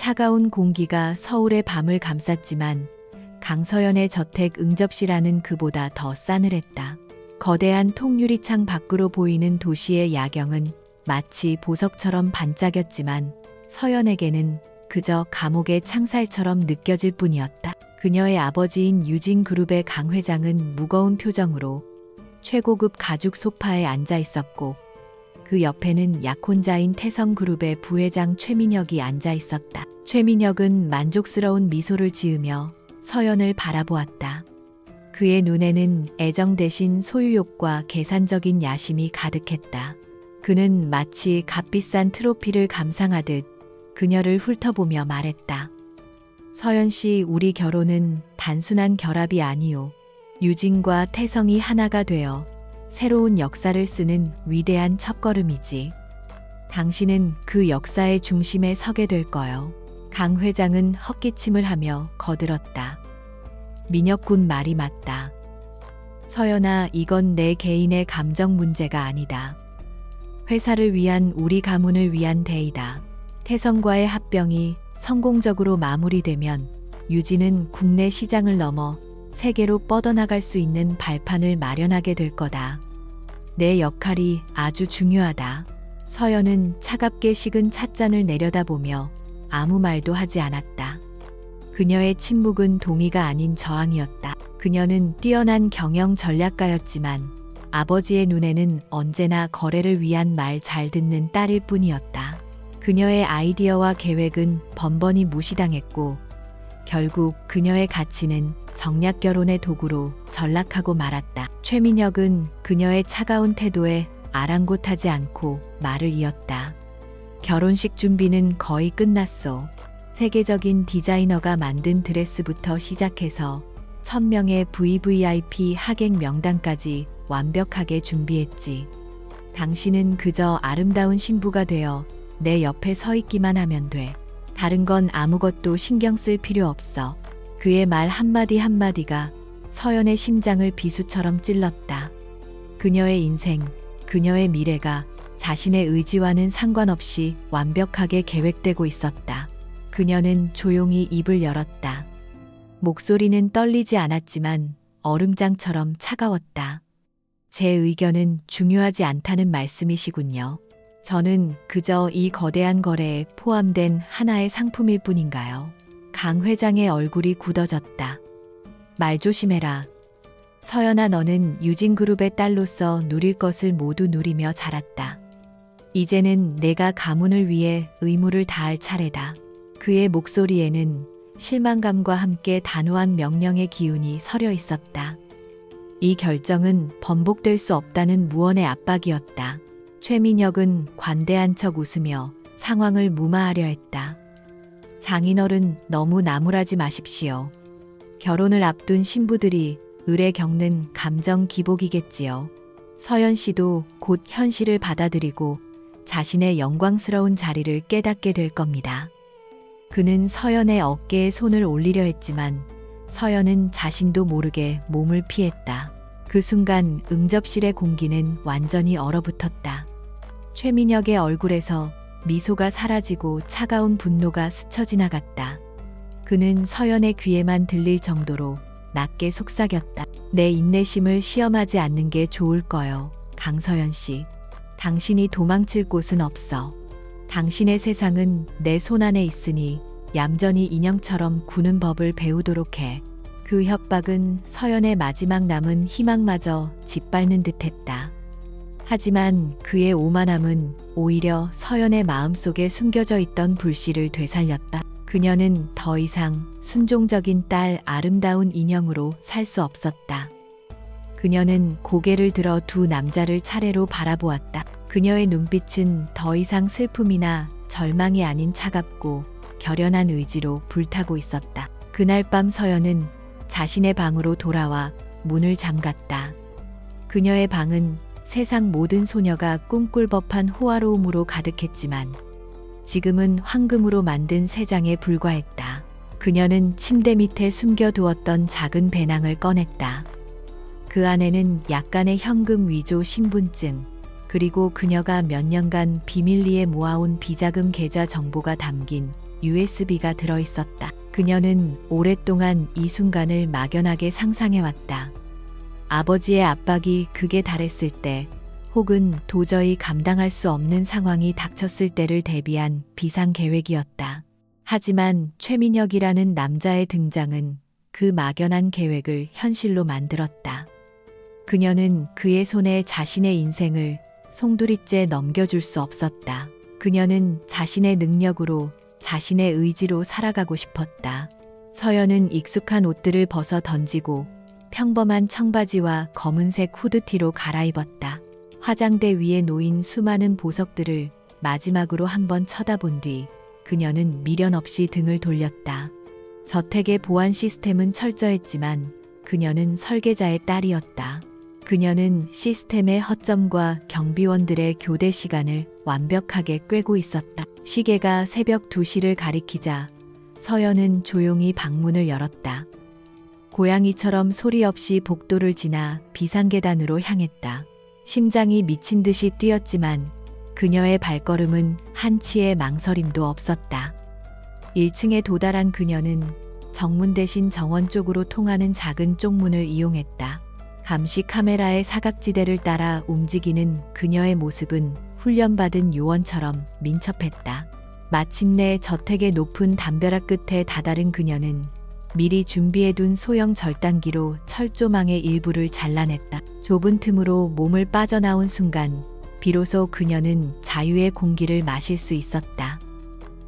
차가운 공기가 서울의 밤을 감쌌지만 강서연의 저택 응접실안은 그보다 더 싸늘했다. 거대한 통유리창 밖으로 보이는 도시의 야경은 마치 보석처럼 반짝였지만 서연에게는 그저 감옥의 창살처럼 느껴질 뿐이었다. 그녀의 아버지인 유진그룹의 강 회장은 무거운 표정으로 최고급 가죽 소파에 앉아 있었고 그 옆에는 약혼자인 태성그룹의 부회장 최민혁이 앉아 있었다. 최민혁은 만족스러운 미소를 지으며 서연을 바라보았다. 그의 눈에는 애정 대신 소유욕과 계산적인 야심이 가득했다. 그는 마치 값비싼 트로피를 감상하듯 그녀를 훑어보며 말했다. 서연 씨, 우리 결혼은 단순한 결합이 아니요. 유진과 태성이 하나가 되어 새로운 역사를 쓰는 위대한 첫걸음이지. 당신은 그 역사의 중심에 서게 될 거요. 강 회장은 헛기침을 하며 거들었다. 민혁군 말이 맞다. 서연아, 이건 내 개인의 감정 문제가 아니다. 회사를 위한, 우리 가문을 위한 대의다. 태성과의 합병이 성공적으로 마무리되면 유진은 국내 시장을 넘어 세계로 뻗어나갈 수 있는 발판을 마련하게 될 거다. 내 역할이 아주 중요하다. 서연은 차갑게 식은 찻잔을 내려다보며 아무 말도 하지 않았다. 그녀의 침묵은 동의가 아닌 저항이었다. 그녀는 뛰어난 경영 전략가였지만 아버지의 눈에는 언제나 거래를 위한 말 잘 듣는 딸일 뿐이었다. 그녀의 아이디어와 계획은 번번이 무시당했고 결국 그녀의 가치는 정략 결혼의 도구로 전락하고 말았다. 최민혁은 그녀의 차가운 태도에 아랑곳하지 않고 말을 이었다. 결혼식 준비는 거의 끝났소. 세계적인 디자이너가 만든 드레스부터 시작해서 1000명의 VVIP 하객 명단까지 완벽하게 준비했지. 당신은 그저 아름다운 신부가 되어 내 옆에 서 있기만 하면 돼. 다른 건 아무것도 신경 쓸 필요 없어. 그의 말 한마디 한마디가 서연의 심장을 비수처럼 찔렀다. 그녀의 인생, 그녀의 미래가 자신의 의지와는 상관없이 완벽하게 계획되고 있었다. 그녀는 조용히 입을 열었다. 목소리는 떨리지 않았지만 얼음장처럼 차가웠다. 제 의견은 중요하지 않다는 말씀이시군요. 저는 그저 이 거대한 거래에 포함된 하나의 상품일 뿐인가요? 강 회장의 얼굴이 굳어졌다. 말 조심해라. 서연아, 너는 유진그룹의 딸로서 누릴 것을 모두 누리며 자랐다. 이제는 내가 가문을 위해 의무를 다할 차례다. 그의 목소리에는 실망감과 함께 단호한 명령의 기운이 서려 있었다. 이 결정은 번복될 수 없다는 무언의 압박이었다. 최민혁은 관대한 척 웃으며 상황을 무마하려 했다. 장인어른, 너무 나무라지 마십시오. 결혼을 앞둔 신부들이 을에 겪는 감정 기복이겠지요. 서연 씨도 곧 현실을 받아들이고 자신의 영광스러운 자리를 깨닫게 될 겁니다. 그는 서연의 어깨에 손을 올리려 했지만 서연은 자신도 모르게 몸을 피했다. 그 순간 응접실의 공기는 완전히 얼어붙었다. 최민혁의 얼굴에서 미소가 사라지고 차가운 분노가 스쳐 지나갔다. 그는 서연의 귀에만 들릴 정도로 낮게 속삭였다. 내 인내심을 시험하지 않는 게 좋을 거요. 강서연 씨. 당신이 도망칠 곳은 없어. 당신의 세상은 내 손안에 있으니 얌전히 인형처럼 구는 법을 배우도록 해. 그 협박은 서연의 마지막 남은 희망마저 짓밟는 듯했다. 하지만 그의 오만함은 오히려 서연의 마음속에 숨겨져 있던 불씨를 되살렸다. 그녀는 더 이상 순종적인 딸, 아름다운 인형으로 살 수 없었다. 그녀는 고개를 들어 두 남자를 차례로 바라보았다. 그녀의 눈빛은 더 이상 슬픔이나 절망이 아닌 차갑고 결연한 의지로 불타고 있었다. 그날 밤 서연은 자신의 방으로 돌아와 문을 잠갔다. 그녀의 방은 세상 모든 소녀가 꿈꿀 법한 호화로움으로 가득했지만 지금은 황금으로 만든 새 장에 불과했다. 그녀는 침대 밑에 숨겨두었던 작은 배낭을 꺼냈다. 그 안에는 약간의 현금 위조 신분증, 그리고 그녀가 몇 년간 비밀리에 모아온 비자금 계좌 정보가 담긴 USB가 들어있었다. 그녀는 오랫동안 이 순간을 막연하게 상상해왔다. 아버지의 압박이 극에 달했을 때, 혹은 도저히 감당할 수 없는 상황이 닥쳤을 때를 대비한 비상계획이었다. 하지만 최민혁이라는 남자의 등장은 그 막연한 계획을 현실로 만들었다. 그녀는 그의 손에 자신의 인생을 송두리째 넘겨줄 수 없었다. 그녀는 자신의 능력으로, 자신의 의지로 살아가고 싶었다. 서연은 익숙한 옷들을 벗어 던지고 평범한 청바지와 검은색 후드티로 갈아입었다. 화장대 위에 놓인 수많은 보석들을 마지막으로 한번 쳐다본 뒤 그녀는 미련 없이 등을 돌렸다. 저택의 보안 시스템은 철저했지만 그녀는 설계자의 딸이었다. 그녀는 시스템의 허점과 경비원들의 교대 시간을 완벽하게 꿰고 있었다. 시계가 새벽 2시를 가리키자 서연은 조용히 방문을 열었다. 고양이처럼 소리 없이 복도를 지나 비상계단으로 향했다. 심장이 미친 듯이 뛰었지만 그녀의 발걸음은 한치의 망설임도 없었다. 1층에 도달한 그녀는 정문 대신 정원 쪽으로 통하는 작은 쪽문을 이용했다. 감시 카메라의 사각지대를 따라 움직이는 그녀의 모습은 훈련받은 요원처럼 민첩했다. 마침내 저택의 높은 담벼락 끝에 다다른 그녀는 미리 준비해둔 소형 절단기로 철조망의 일부를 잘라냈다. 좁은 틈으로 몸을 빠져나온 순간 비로소 그녀는 자유의 공기를 마실 수 있었다.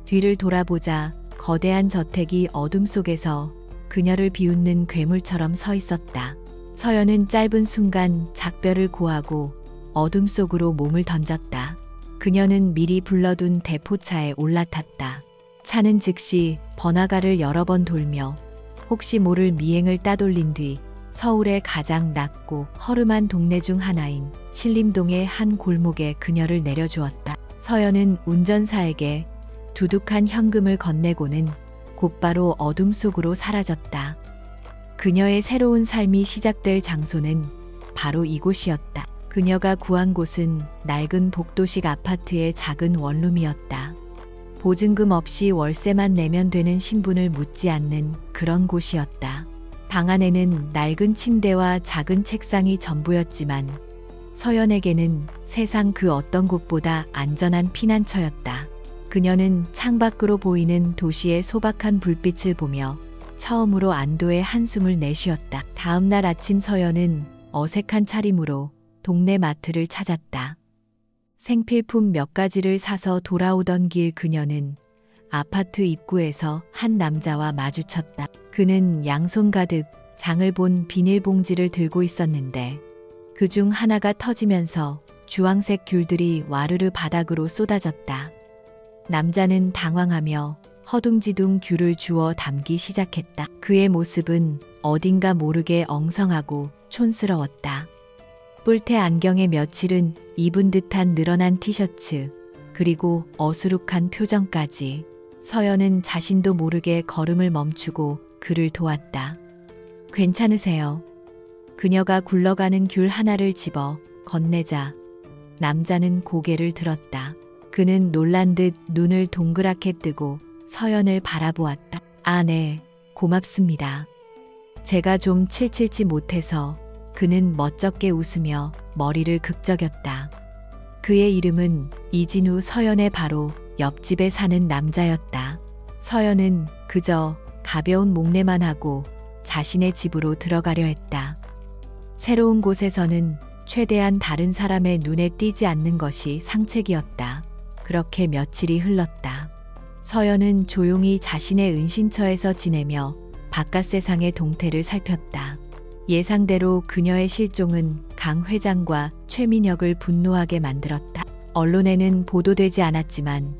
뒤를 돌아보자 거대한 저택이 어둠 속에서 그녀를 비웃는 괴물처럼 서 있었다. 서연은 짧은 순간 작별을 고하고 어둠 속으로 몸을 던졌다. 그녀는 미리 불러둔 대포차에 올라탔다. 차는 즉시 번화가를 여러 번 돌며 혹시 모를 미행을 따돌린 뒤 서울의 가장 낮고 허름한 동네 중 하나인 신림동의 한 골목에 그녀를 내려주었다. 서연은 운전사에게 두둑한 현금을 건네고는 곧바로 어둠 속으로 사라졌다. 그녀의 새로운 삶이 시작될 장소는 바로 이곳이었다. 그녀가 구한 곳은 낡은 복도식 아파트의 작은 원룸이었다. 보증금 없이 월세만 내면 되는 신분을 묻지 않는 그런 곳이었다. 방 안에는 낡은 침대와 작은 책상이 전부였지만 서연에게는 세상 그 어떤 곳보다 안전한 피난처였다. 그녀는 창밖으로 보이는 도시의 소박한 불빛을 보며 처음으로 안도의 한숨을 내쉬었다. 다음 날 아침 서연은 어색한 차림으로 동네 마트를 찾았다. 생필품 몇 가지를 사서 돌아오던 길 그녀는 아파트 입구에서 한 남자와 마주쳤다. 그는 양손 가득 장을 본 비닐봉지를 들고 있었는데 그중 하나가 터지면서 주황색 귤들이 와르르 바닥으로 쏟아졌다. 남자는 당황하며 허둥지둥 귤을 주워 담기 시작했다. 그의 모습은 어딘가 모르게 엉성하고 촌스러웠다. 뿔테 안경에 며칠은 입은 듯한 늘어난 티셔츠, 그리고 어수룩한 표정까지. 서연은 자신도 모르게 걸음을 멈추고 그를 도왔다. 괜찮으세요? 그녀가 굴러가는 귤 하나를 집어 건네자 남자는 고개를 들었다. 그는 놀란 듯 눈을 동그랗게 뜨고 서연을 바라보았다. 아, 네, 고맙습니다. 제가 좀 칠칠치 못해서. 그는 멋쩍게 웃으며 머리를 극적였다. 그의 이름은 이진우. 서연의 바로 옆집에 사는 남자였다. 서연은 그저 가벼운 목례만 하고 자신의 집으로 들어가려 했다. 새로운 곳에서는 최대한 다른 사람의 눈에 띄지 않는 것이 상책이었다. 그렇게 며칠이 흘렀다. 서연은 조용히 자신의 은신처에서 지내며 바깥 세상의 동태를 살폈다. 예상대로 그녀의 실종은 강 회장과 최민혁을 분노하게 만들었다. 언론에는 보도되지 않았지만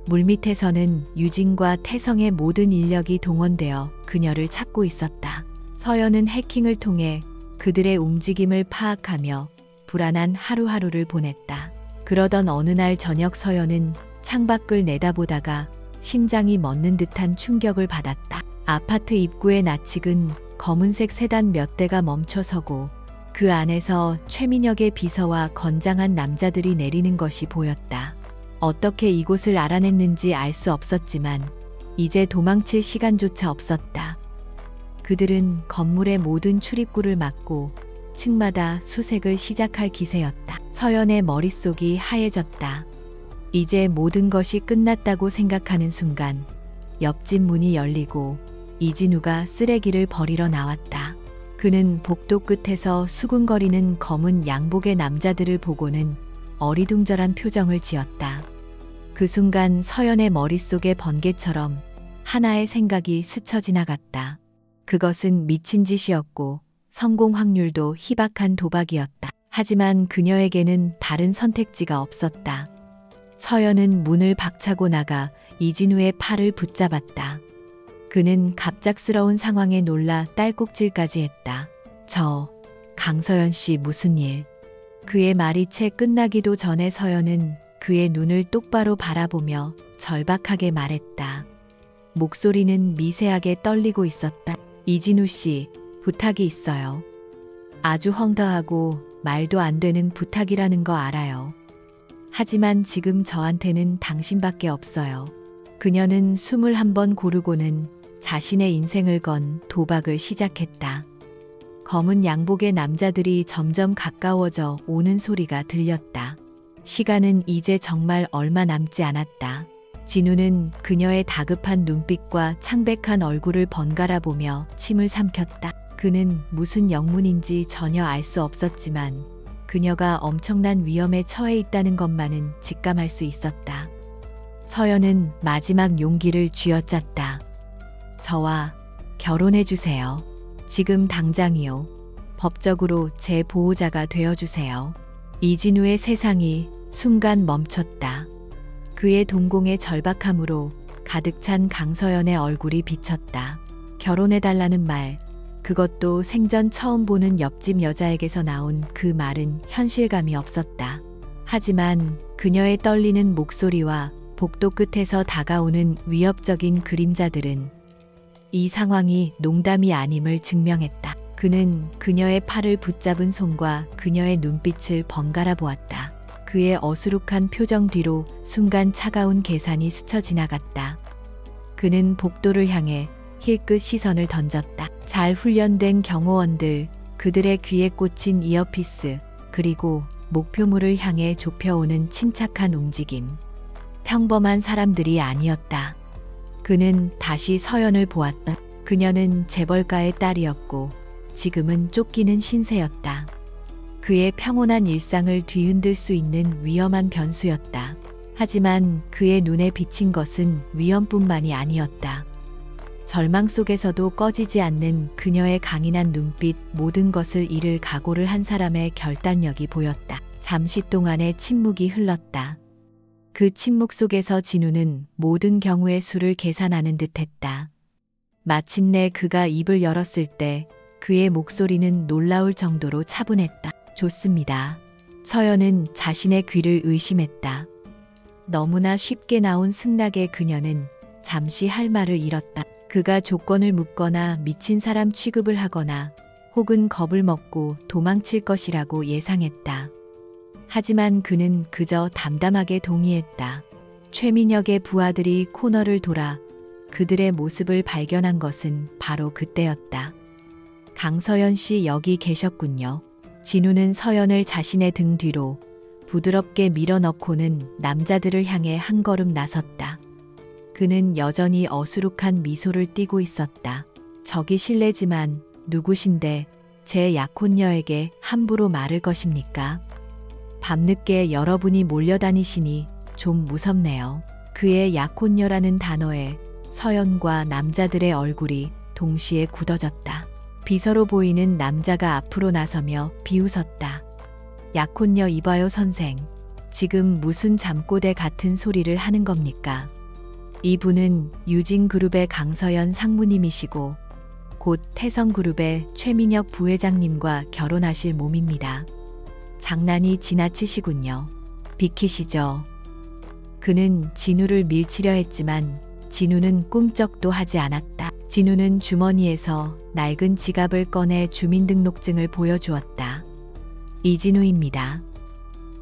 물밑에서는 유진과 태성의 모든 인력이 동원되어 그녀를 찾고 있었다. 서연은 해킹을 통해 그들의 움직임을 파악하며 불안한 하루하루를 보냈다. 그러던 어느 날 저녁 서연은 창밖을 내다보다가 심장이 멎는 듯한 충격을 받았다. 아파트 입구의 낯익은 검은색 세단 몇 대가 멈춰서고 그 안에서 최민혁의 비서와 건장한 남자들이 내리는 것이 보였다. 어떻게 이곳을 알아냈는지 알 수 없었지만 이제 도망칠 시간조차 없었다. 그들은 건물의 모든 출입구를 막고 층마다 수색을 시작할 기세였다. 서연의 머릿속이 하얘졌다. 이제 모든 것이 끝났다고 생각하는 순간 옆집 문이 열리고 이진우가 쓰레기를 버리러 나왔다. 그는 복도 끝에서 수군거리는 검은 양복의 남자들을 보고는 어리둥절한 표정을 지었다. 그 순간 서연의 머릿속에 번개처럼 하나의 생각이 스쳐 지나갔다. 그것은 미친 짓이었고 성공 확률도 희박한 도박이었다. 하지만 그녀에게는 다른 선택지가 없었다. 서연은 문을 박차고 나가 이진우의 팔을 붙잡았다. 그는 갑작스러운 상황에 놀라 딸꾹질까지 했다. 강서연 씨 무슨 일? 그의 말이 채 끝나기도 전에 서연은 그의 눈을 똑바로 바라보며 절박하게 말했다. 목소리는 미세하게 떨리고 있었다. 이진우 씨, 부탁이 있어요. 아주 황당하고 말도 안 되는 부탁이라는 거 알아요. 하지만 지금 저한테는 당신밖에 없어요. 그녀는 숨을 한번 고르고는 자신의 인생을 건 도박을 시작했다. 검은 양복의 남자들이 점점 가까워져 오는 소리가 들렸다. 시간은 이제 정말 얼마 남지 않았다. 진우는 그녀의 다급한 눈빛과 창백한 얼굴을 번갈아 보며 침을 삼켰다. 그는 무슨 영문인지 전혀 알 수 없었지만 그녀가 엄청난 위험에 처해 있다는 것만은 직감할 수 있었다. 서연은 마지막 용기를 쥐어짰다. 저와 결혼해 주세요. 지금 당장이요. 법적으로 제 보호자가 되어주세요. 이진우의 세상이 순간 멈췄다. 그의 동공의 절박함으로 가득 찬 강서연의 얼굴이 비쳤다. 결혼해달라는 말, 그것도 생전 처음 보는 옆집 여자에게서 나온 그 말은 현실감이 없었다. 하지만 그녀의 떨리는 목소리와 복도 끝에서 다가오는 위협적인 그림자들은 이 상황이 농담이 아님을 증명했다. 그는 그녀의 팔을 붙잡은 손과 그녀의 눈빛을 번갈아 보았다. 그의 어수룩한 표정 뒤로 순간 차가운 계산이 스쳐 지나갔다. 그는 복도를 향해 힐끗 시선을 던졌다. 잘 훈련된 경호원들, 그들의 귀에 꽂힌 이어피스, 그리고 목표물을 향해 좁혀오는 침착한 움직임. 평범한 사람들이 아니었다. 그는 다시 서연을 보았다. 그녀는 재벌가의 딸이었고 지금은 쫓기는 신세였다. 그의 평온한 일상을 뒤흔들 수 있는 위험한 변수였다. 하지만 그의 눈에 비친 것은 위험뿐만이 아니었다. 절망 속에서도 꺼지지 않는 그녀의 강인한 눈빛, 모든 것을 잃을 각오를 한 사람의 결단력이 보였다. 잠시 동안의 침묵이 흘렀다. 그 침묵 속에서 진우는 모든 경우의 수를 계산하는 듯했다. 마침내 그가 입을 열었을 때 그의 목소리는 놀라울 정도로 차분했다. 좋습니다. 서연은 자신의 귀를 의심했다. 너무나 쉽게 나온 승낙에 그녀는 잠시 할 말을 잃었다. 그가 조건을 묻거나 미친 사람 취급을 하거나 혹은 겁을 먹고 도망칠 것이라고 예상했다. 하지만 그는 그저 담담하게 동의했다. 최민혁의 부하들이 코너를 돌아 그들의 모습을 발견한 것은 바로 그때였다. 강서연 씨 여기 계셨군요. 진우는 서연을 자신의 등 뒤로 부드럽게 밀어넣고는 남자들을 향해 한 걸음 나섰다. 그는 여전히 어수룩한 미소를 띠고 있었다. 저기 실례지만 누구신데 제 약혼녀에게 함부로 말을 것입니까? 밤늦게 여러분이 몰려다니시니 좀 무섭네요. 그의 약혼녀라는 단어에 서연과 남자들의 얼굴이 동시에 굳어졌다. 비서로 보이는 남자가 앞으로 나서며 비웃었다. 약혼녀 이봐요 선생. 지금 무슨 잠꼬대 같은 소리를 하는 겁니까? 이분은 유진그룹의 강서연 상무님이시고 곧 태성그룹의 최민혁 부회장님과 결혼하실 몸입니다. 장난이 지나치시군요. 비키시죠. 그는 진우를 밀치려 했지만 진우는 꿈쩍도 하지 않았다. 진우는 주머니에서 낡은 지갑을 꺼내 주민등록증을 보여주었다. 이진우입니다.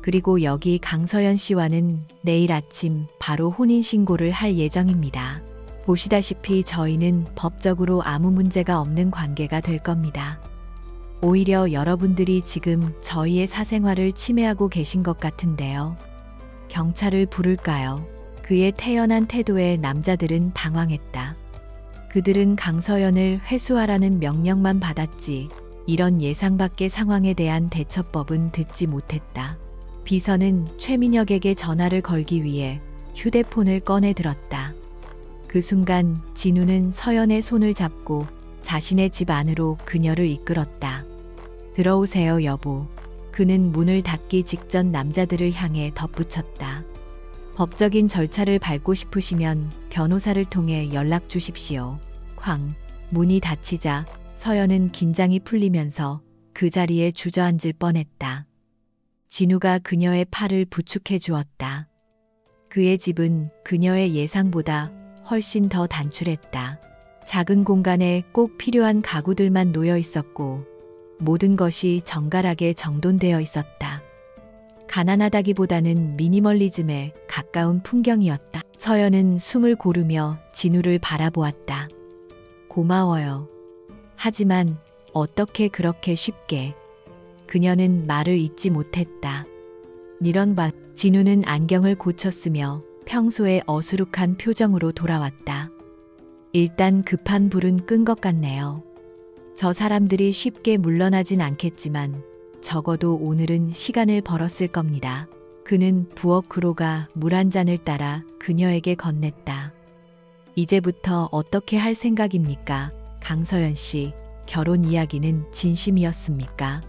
그리고 여기 강서연 씨와는 내일 아침 바로 혼인신고를 할 예정입니다. 보시다시피 저희는 법적으로 아무 문제가 없는 관계가 될 겁니다. 오히려 여러분들이 지금 저희의 사생활을 침해하고 계신 것 같은데요. 경찰을 부를까요? 그의 태연한 태도에 남자들은 당황했다. 그들은 강서연을 회수하라는 명령만 받았지 이런 예상 밖의 상황에 대한 대처법은 듣지 못했다. 비서는 최민혁에게 전화를 걸기 위해 휴대폰을 꺼내 들었다. 그 순간 진우는 서연의 손을 잡고 자신의 집 안으로 그녀를 이끌었다. 들어오세요, 여보. 그는 문을 닫기 직전 남자들을 향해 덧붙였다. 법적인 절차를 밟고 싶으시면 변호사를 통해 연락 주십시오. 쾅. 문이 닫히자 서연은 긴장이 풀리면서 그 자리에 주저앉을 뻔했다. 진우가 그녀의 팔을 부축해 주었다. 그의 집은 그녀의 예상보다 훨씬 더 단출했다. 작은 공간에 꼭 필요한 가구들만 놓여 있었고 모든 것이 정갈하게 정돈되어 있었다. 가난하다기보다는 미니멀리즘에 가까운 풍경이었다. 서연은 숨을 고르며 진우를 바라보았다. 고마워요. 하지만 어떻게 그렇게 쉽게. 그녀는 말을 잇지 못했다. 이런 바 진우는 안경을 고쳤으며 평소의 어수룩한 표정으로 돌아왔다. 일단 급한 불은 끈 것 같네요. 저 사람들이 쉽게 물러나진 않겠지만 적어도 오늘은 시간을 벌었을 겁니다. 그는 부엌으로가 물 한 잔을 따라 그녀에게 건넸다. 이제부터 어떻게 할 생각입니까? 강서연 씨, 결혼 이야기는 진심이었습니까?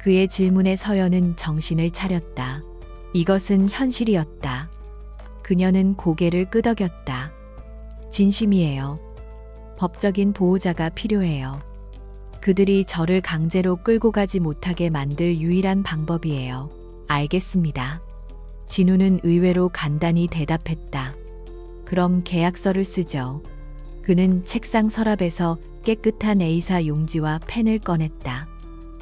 그의 질문에 서연은 정신을 차렸다. 이것은 현실이었다. 그녀는 고개를 끄덕였다. 진심이에요. 법적인 보호자가 필요해요. 그들이 저를 강제로 끌고 가지 못하게 만들 유일한 방법이에요. 알겠습니다. 진우는 의외로 간단히 대답했다. 그럼 계약서를 쓰죠. 그는 책상 서랍에서 깨끗한 A사 용지와 펜을 꺼냈다.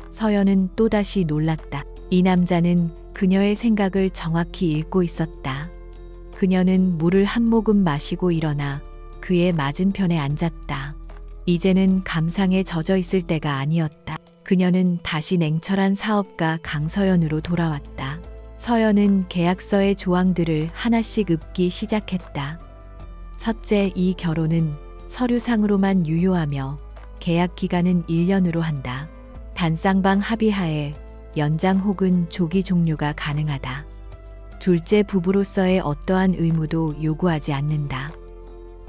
서연은 또다시 놀랐다. 이 남자는 그녀의 생각을 정확히 읽고 있었다. 그녀는 물을 한 모금 마시고 일어나 그의 맞은편에 앉았다. 이제는 감상에 젖어 있을 때가 아니었다. 그녀는 다시 냉철한 사업가 강서연으로 돌아왔다. 서연은 계약서의 조항들을 하나씩 읊기 시작했다. 첫째, 이 결혼은 서류상으로만 유효하며 계약 기간은 1년으로 한다. 단쌍방 합의하에 연장 혹은 조기 종료가 가능하다. 둘째, 부부로서의 어떠한 의무도 요구하지 않는다.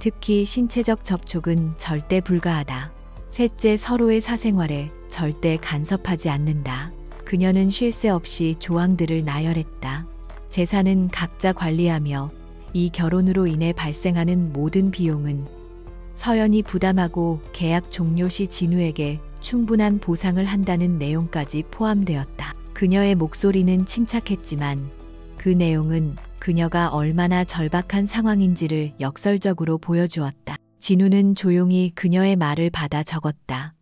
특히 신체적 접촉은 절대 불가하다. 셋째, 서로의 사생활에 절대 간섭하지 않는다. 그녀는 쉴 새 없이 조항들을 나열했다. 재산은 각자 관리하며 이 결혼으로 인해 발생하는 모든 비용은 서연이 부담하고 계약 종료 시 진우에게 충분한 보상을 한다는 내용까지 포함되었다. 그녀의 목소리는 침착했지만 그 내용은 그녀가 얼마나 절박한 상황인지를 역설적으로 보여주었다. 진우는 조용히 그녀의 말을 받아 적었다.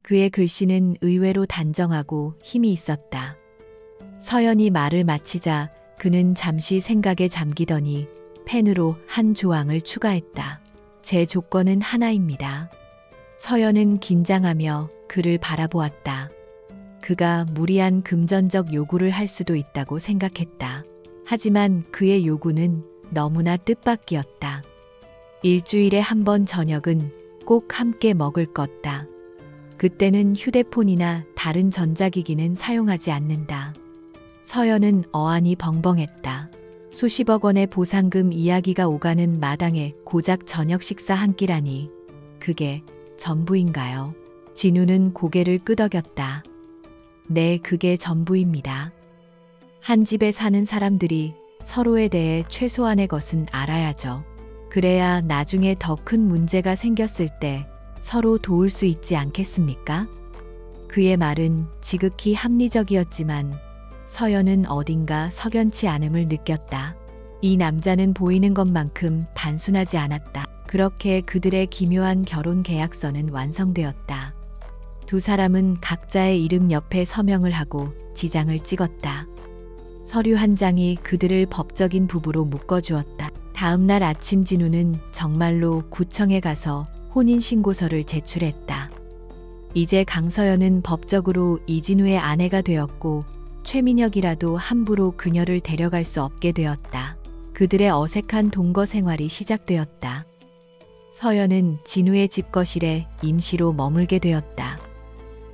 그의 글씨는 의외로 단정하고 힘이 있었다. 서연이 말을 마치자 그는 잠시 생각에 잠기더니 펜으로 한 조항을 추가했다. 제 조건은 하나입니다. 서연은 긴장하며 그를 바라보았다. 그가 무리한 금전적 요구를 할 수도 있다고 생각했다. 하지만 그의 요구는 너무나 뜻밖이었다. 일주일에 한 번 저녁은 꼭 함께 먹을 것다. 그때는 휴대폰이나 다른 전자기기는 사용하지 않는다. 서연은 어안이 벙벙했다. 수십억 원의 보상금 이야기가 오가는 마당에 고작 저녁 식사 한 끼라니 그게 전부인가요? 진우는 고개를 끄덕였다. 네, 그게 전부입니다. 한 집에 사는 사람들이 서로에 대해 최소한의 것은 알아야죠. 그래야 나중에 더 큰 문제가 생겼을 때 서로 도울 수 있지 않겠습니까? 그의 말은 지극히 합리적이었지만 서연은 어딘가 석연치 않음을 느꼈다. 이 남자는 보이는 것만큼 단순하지 않았다. 그렇게 그들의 기묘한 결혼 계약서는 완성되었다. 두 사람은 각자의 이름 옆에 서명을 하고 지장을 찍었다. 서류 한 장이 그들을 법적인 부부로 묶어주었다. 다음 날 아침 진우는 정말로 구청에 가서 혼인신고서를 제출했다. 이제 강서연은 법적으로 이진우의 아내가 되었고 최민혁이라도 함부로 그녀를 데려갈 수 없게 되었다. 그들의 어색한 동거 생활이 시작되었다. 서연은 진우의 집 거실에 임시로 머물게 되었다.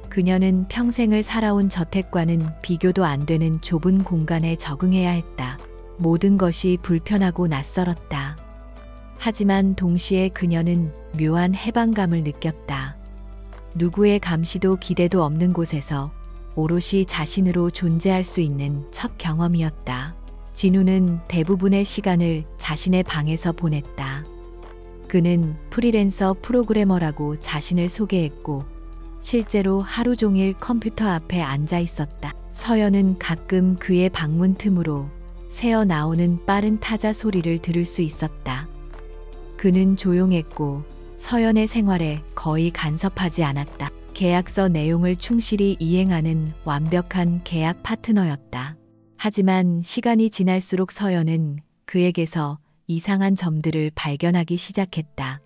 그녀는 평생을 살아온 저택과는 비교도 안 되는 좁은 공간에 적응해야 했다. 모든 것이 불편하고 낯설었다. 하지만 동시에 그녀는 묘한 해방감을 느꼈다. 누구의 감시도 기대도 없는 곳에서 오롯이 자신으로 존재할 수 있는 첫 경험이었다. 진우는 대부분의 시간을 자신의 방에서 보냈다. 그는 프리랜서 프로그래머라고 자신을 소개했고 실제로 하루 종일 컴퓨터 앞에 앉아 있었다. 서연은 가끔 그의 방문 틈으로 새어 나오는 빠른 타자 소리를 들을 수 있었다. 그는 조용했고 서연의 생활에 거의 간섭하지 않았다. 계약서 내용을 충실히 이행하는 완벽한 계약 파트너였다. 하지만 시간이 지날수록 서연은 그에게서 이상한 점들을 발견하기 시작했다.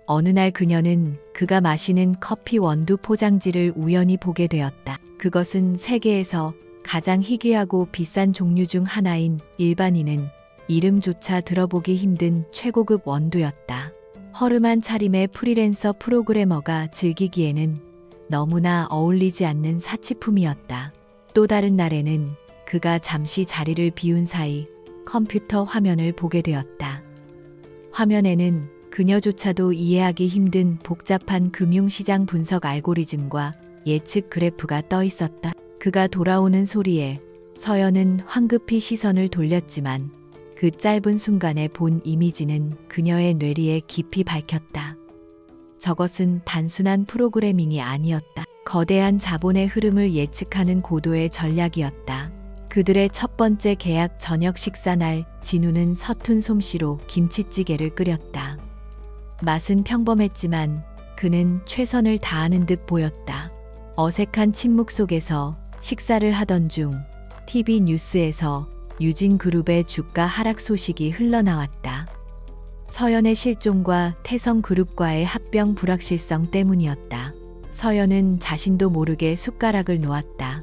어느 날 그녀는 그가 마시는 커피 원두 포장지를 우연히 보게 되었다. 그것은 세계에서 가장 희귀하고 비싼 종류 중 하나인 일반인은 이름조차 들어보기 힘든 최고급 원두였다. 허름한 차림의 프리랜서 프로그래머가 즐기기에는 너무나 어울리지 않는 사치품이었다. 또 다른 날에는 그가 잠시 자리를 비운 사이 컴퓨터 화면을 보게 되었다. 화면에는 그녀조차도 이해하기 힘든 복잡한 금융시장 분석 알고리즘과 예측 그래프가 떠 있었다. 그가 돌아오는 소리에 서연은 황급히 시선을 돌렸지만 그 짧은 순간에 본 이미지는 그녀의 뇌리에 깊이 박혔다. 저것은 단순한 프로그래밍이 아니었다. 거대한 자본의 흐름을 예측하는 고도의 전략이었다. 그들의 첫 번째 계약 저녁 식사 날 진우는 서툰 솜씨로 김치찌개를 끓였다. 맛은 평범했지만 그는 최선을 다하는 듯 보였다. 어색한 침묵 속에서 식사를 하던 중 TV 뉴스에서 유진그룹의 주가 하락 소식이 흘러나왔다. 서연의 실종과 태성그룹과의 합병 불확실성 때문이었다. 서연은 자신도 모르게 숟가락을 놓았다.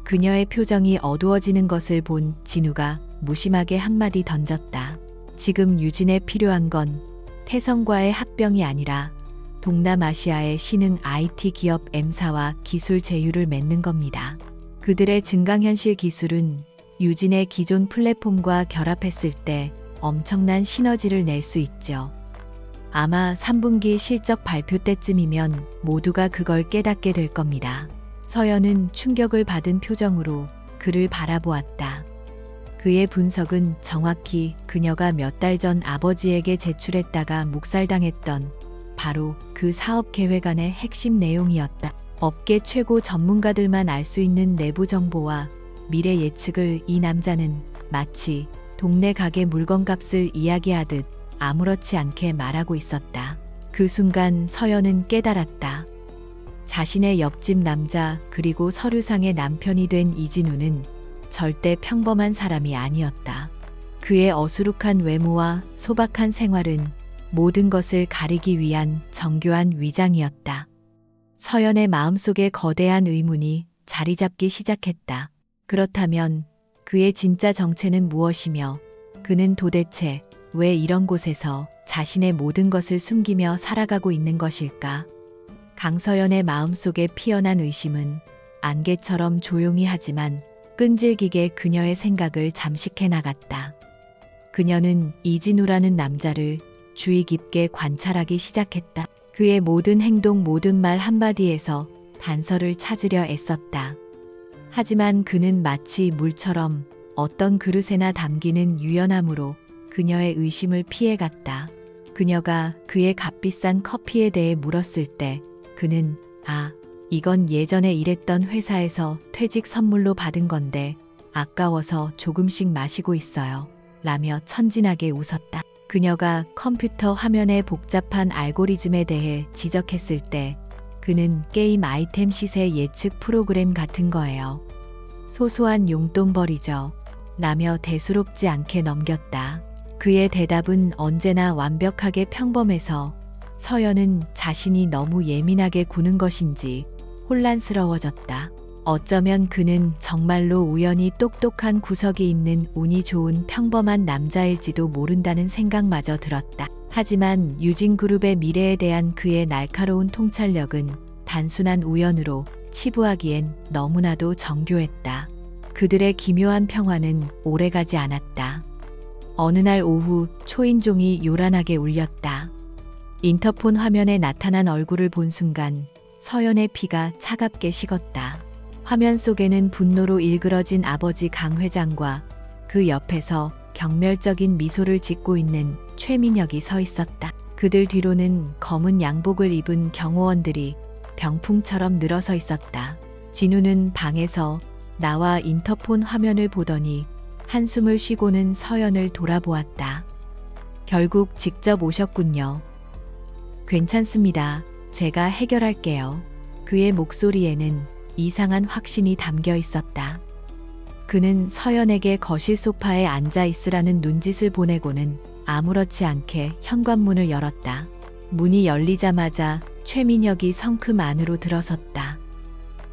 그녀의 표정이 어두워지는 것을 본 진우가 무심하게 한마디 던졌다. 지금 유진에 필요한 건 태성과의 합병이 아니라 동남아시아의 신흥 IT 기업 M사와 기술 제휴를 맺는 겁니다. 그들의 증강현실 기술은 유진의 기존 플랫폼과 결합했을 때 엄청난 시너지를 낼 수 있죠. 아마 3분기 실적 발표 때쯤이면 모두가 그걸 깨닫게 될 겁니다. 서연은 충격을 받은 표정으로 그를 바라보았다. 그의 분석은 정확히 그녀가 몇 달 전 아버지에게 제출했다가 묵살당했던 바로 그 사업 계획안의 핵심 내용이었다. 업계 최고 전문가들만 알 수 있는 내부 정보와 미래 예측을 이 남자는 마치 동네 가게 물건값을 이야기하듯 아무렇지 않게 말하고 있었다. 그 순간 서연은 깨달았다. 자신의 옆집 남자 그리고 서류상의 남편이 된 이진우는 절대 평범한 사람이 아니었다. 그의 어수룩한 외모와 소박한 생활은 모든 것을 가리기 위한 정교한 위장이었다. 서연의 마음속에 거대한 의문이 자리 잡기 시작했다. 그렇다면 그의 진짜 정체는 무엇이며 그는 도대체 왜 이런 곳에서 자신의 모든 것을 숨기며 살아가고 있는 것일까? 강서연의 마음속에 피어난 의심은 안개처럼 조용히 하지만 끈질기게 그녀의 생각을 잠식해 나갔다. 그녀는 이진우라는 남자를 주의 깊게 관찰하기 시작했다. 그의 모든 행동 모든 말 한마디에서 단서를 찾으려 애썼다. 하지만 그는 마치 물처럼 어떤 그릇에나 담기는 유연함으로 그녀의 의심을 피해갔다. 그녀가 그의 값비싼 커피에 대해 물었을 때 그는 이건 예전에 일했던 회사에서 퇴직 선물로 받은 건데 아까워서 조금씩 마시고 있어요. 라며 천진하게 웃었다. 그녀가 컴퓨터 화면의 복잡한 알고리즘에 대해 지적했을 때 그는 게임 아이템 시세 예측 프로그램 같은 거예요. 소소한 용돈벌이죠. 라며 대수롭지 않게 넘겼다. 그의 대답은 언제나 완벽하게 평범해서 서연은 자신이 너무 예민하게 구는 것인지 혼란스러워졌다. 어쩌면 그는 정말로 우연히 똑똑한 구석이 있는 운이 좋은 평범한 남자일지도 모른다는 생각마저 들었다. 하지만 유진그룹의 미래에 대한 그의 날카로운 통찰력은 단순한 우연으로 치부하기엔 너무나도 정교했다. 그들의 기묘한 평화는 오래가지 않았다. 어느 날 오후 초인종이 요란하게 울렸다. 인터폰 화면에 나타난 얼굴을 본 순간 서연의 피가 차갑게 식었다. 화면 속에는 분노로 일그러진 아버지 강 회장과 그 옆에서 경멸적인 미소를 짓고 있는 최민혁이 서 있었다. 그들 뒤로는 검은 양복을 입은 경호원들이 병풍처럼 늘어서 있었다. 진우는 방에서 나와 인터폰 화면을 보더니 한숨을 쉬고는 서연을 돌아보았다. 결국 직접 오셨군요. 괜찮습니다. 제가 해결할게요. 그의 목소리에는 이상한 확신이 담겨 있었다. 그는 서연에게 거실 소파에 앉아 있으라는 눈짓을 보내고는 아무렇지 않게 현관문을 열었다. 문이 열리자마자 최민혁이 성큼 안으로 들어섰다.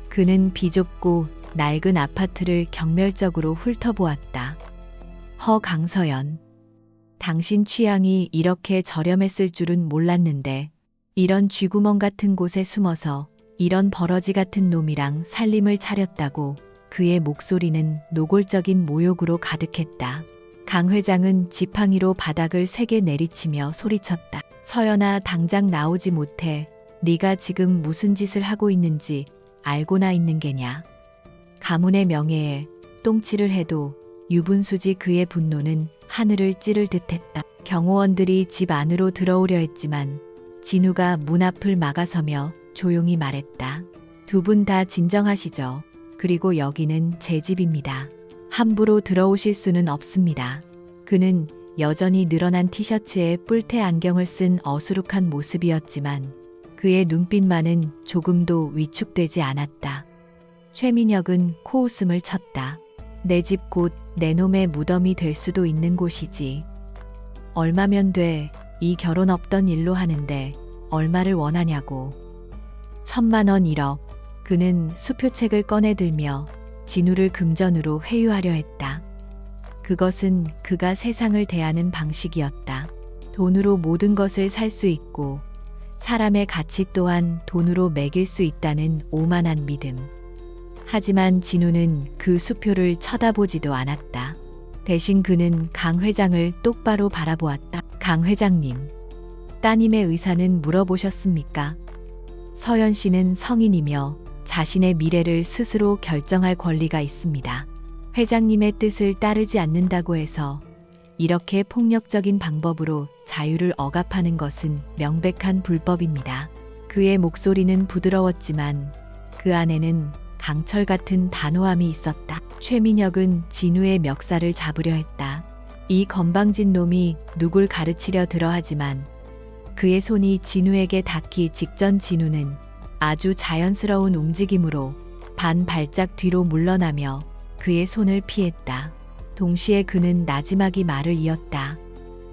그는 비좁고 낡은 아파트를 경멸적으로 훑어보았다. 강서연. 당신 취향이 이렇게 저렴했을 줄은 몰랐는데 이런 쥐구멍 같은 곳에 숨어서 이런 버러지 같은 놈이랑 살림을 차렸다고. 그의 목소리는 노골적인 모욕으로 가득했다. 강 회장은 지팡이로 바닥을 세게 내리치며 소리쳤다. 서연아, 당장 나오지 못해. 네가 지금 무슨 짓을 하고 있는지 알고나 있는 게냐. 가문의 명예에 똥칠을 해도 유분수지. 그의 분노는 하늘을 찌를 듯했다. 경호원들이 집 안으로 들어오려 했지만 진우가 문 앞을 막아서며 조용히 말했다. 두 분 다 진정하시죠. 그리고 여기는 제 집입니다. 함부로 들어오실 수는 없습니다. 그는 여전히 늘어난 티셔츠에 뿔테 안경을 쓴 어수룩한 모습이었지만 그의 눈빛만은 조금도 위축되지 않았다. 최민혁은 코웃음을 쳤다. 내 집 곧 내 놈의 무덤이 될 수도 있는 곳이지. 얼마면 돼? 이 결혼 없던 일로 하는데 얼마를 원하냐고. 1,000만 원 1억. 그는 수표책을 꺼내들며 진우를 금전으로 회유하려 했다. 그것은 그가 세상을 대하는 방식이었다. 돈으로 모든 것을 살 수 있고 사람의 가치 또한 돈으로 매길 수 있다는 오만한 믿음. 하지만 진우는 그 수표를 쳐다보지도 않았다. 대신 그는 강 회장을 똑바로 바라보았다. 강 회장님, 따님의 의사는 물어보셨습니까? 서연 씨는 성인이며 자신의 미래를 스스로 결정할 권리가 있습니다. 회장님의 뜻을 따르지 않는다고 해서 이렇게 폭력적인 방법으로 자유를 억압하는 것은 명백한 불법입니다. 그의 목소리는 부드러웠지만 그 안에는 강철 같은 단호함이 있었다. 최민혁은 진우의 멱살을 잡으려 했다. 이 건방진 놈이 누굴 가르치려 들어 하지만 그의 손이 진우에게 닿기 직전 진우는 아주 자연스러운 움직임으로 반 발짝 뒤로 물러나며 그의 손을 피했다. 동시에 그는 나지막이 말을 이었다.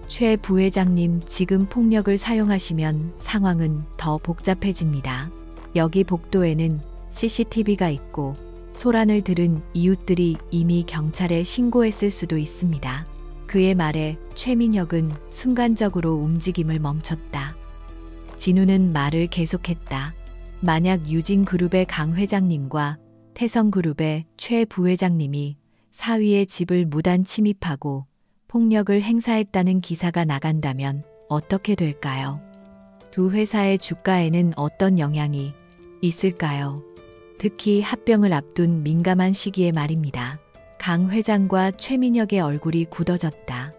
최 부회장님, 지금 폭력을 사용하시면 상황은 더 복잡해집니다. 여기 복도에는 CCTV가 있고 소란을 들은 이웃들이 이미 경찰에 신고했을 수도 있습니다. 그의 말에 최민혁은 순간적으로 움직임을 멈췄다. 진우는 말을 계속했다. 만약 유진그룹의 강 회장님과 태성그룹의 최 부회장님이 사위의 집을 무단 침입하고 폭력을 행사했다는 기사가 나간다면 어떻게 될까요? 두 회사의 주가에는 어떤 영향이 있을까요? 특히 합병을 앞둔 민감한 시기에 말입니다. 강 회장과 최민혁의 얼굴이 굳어졌다.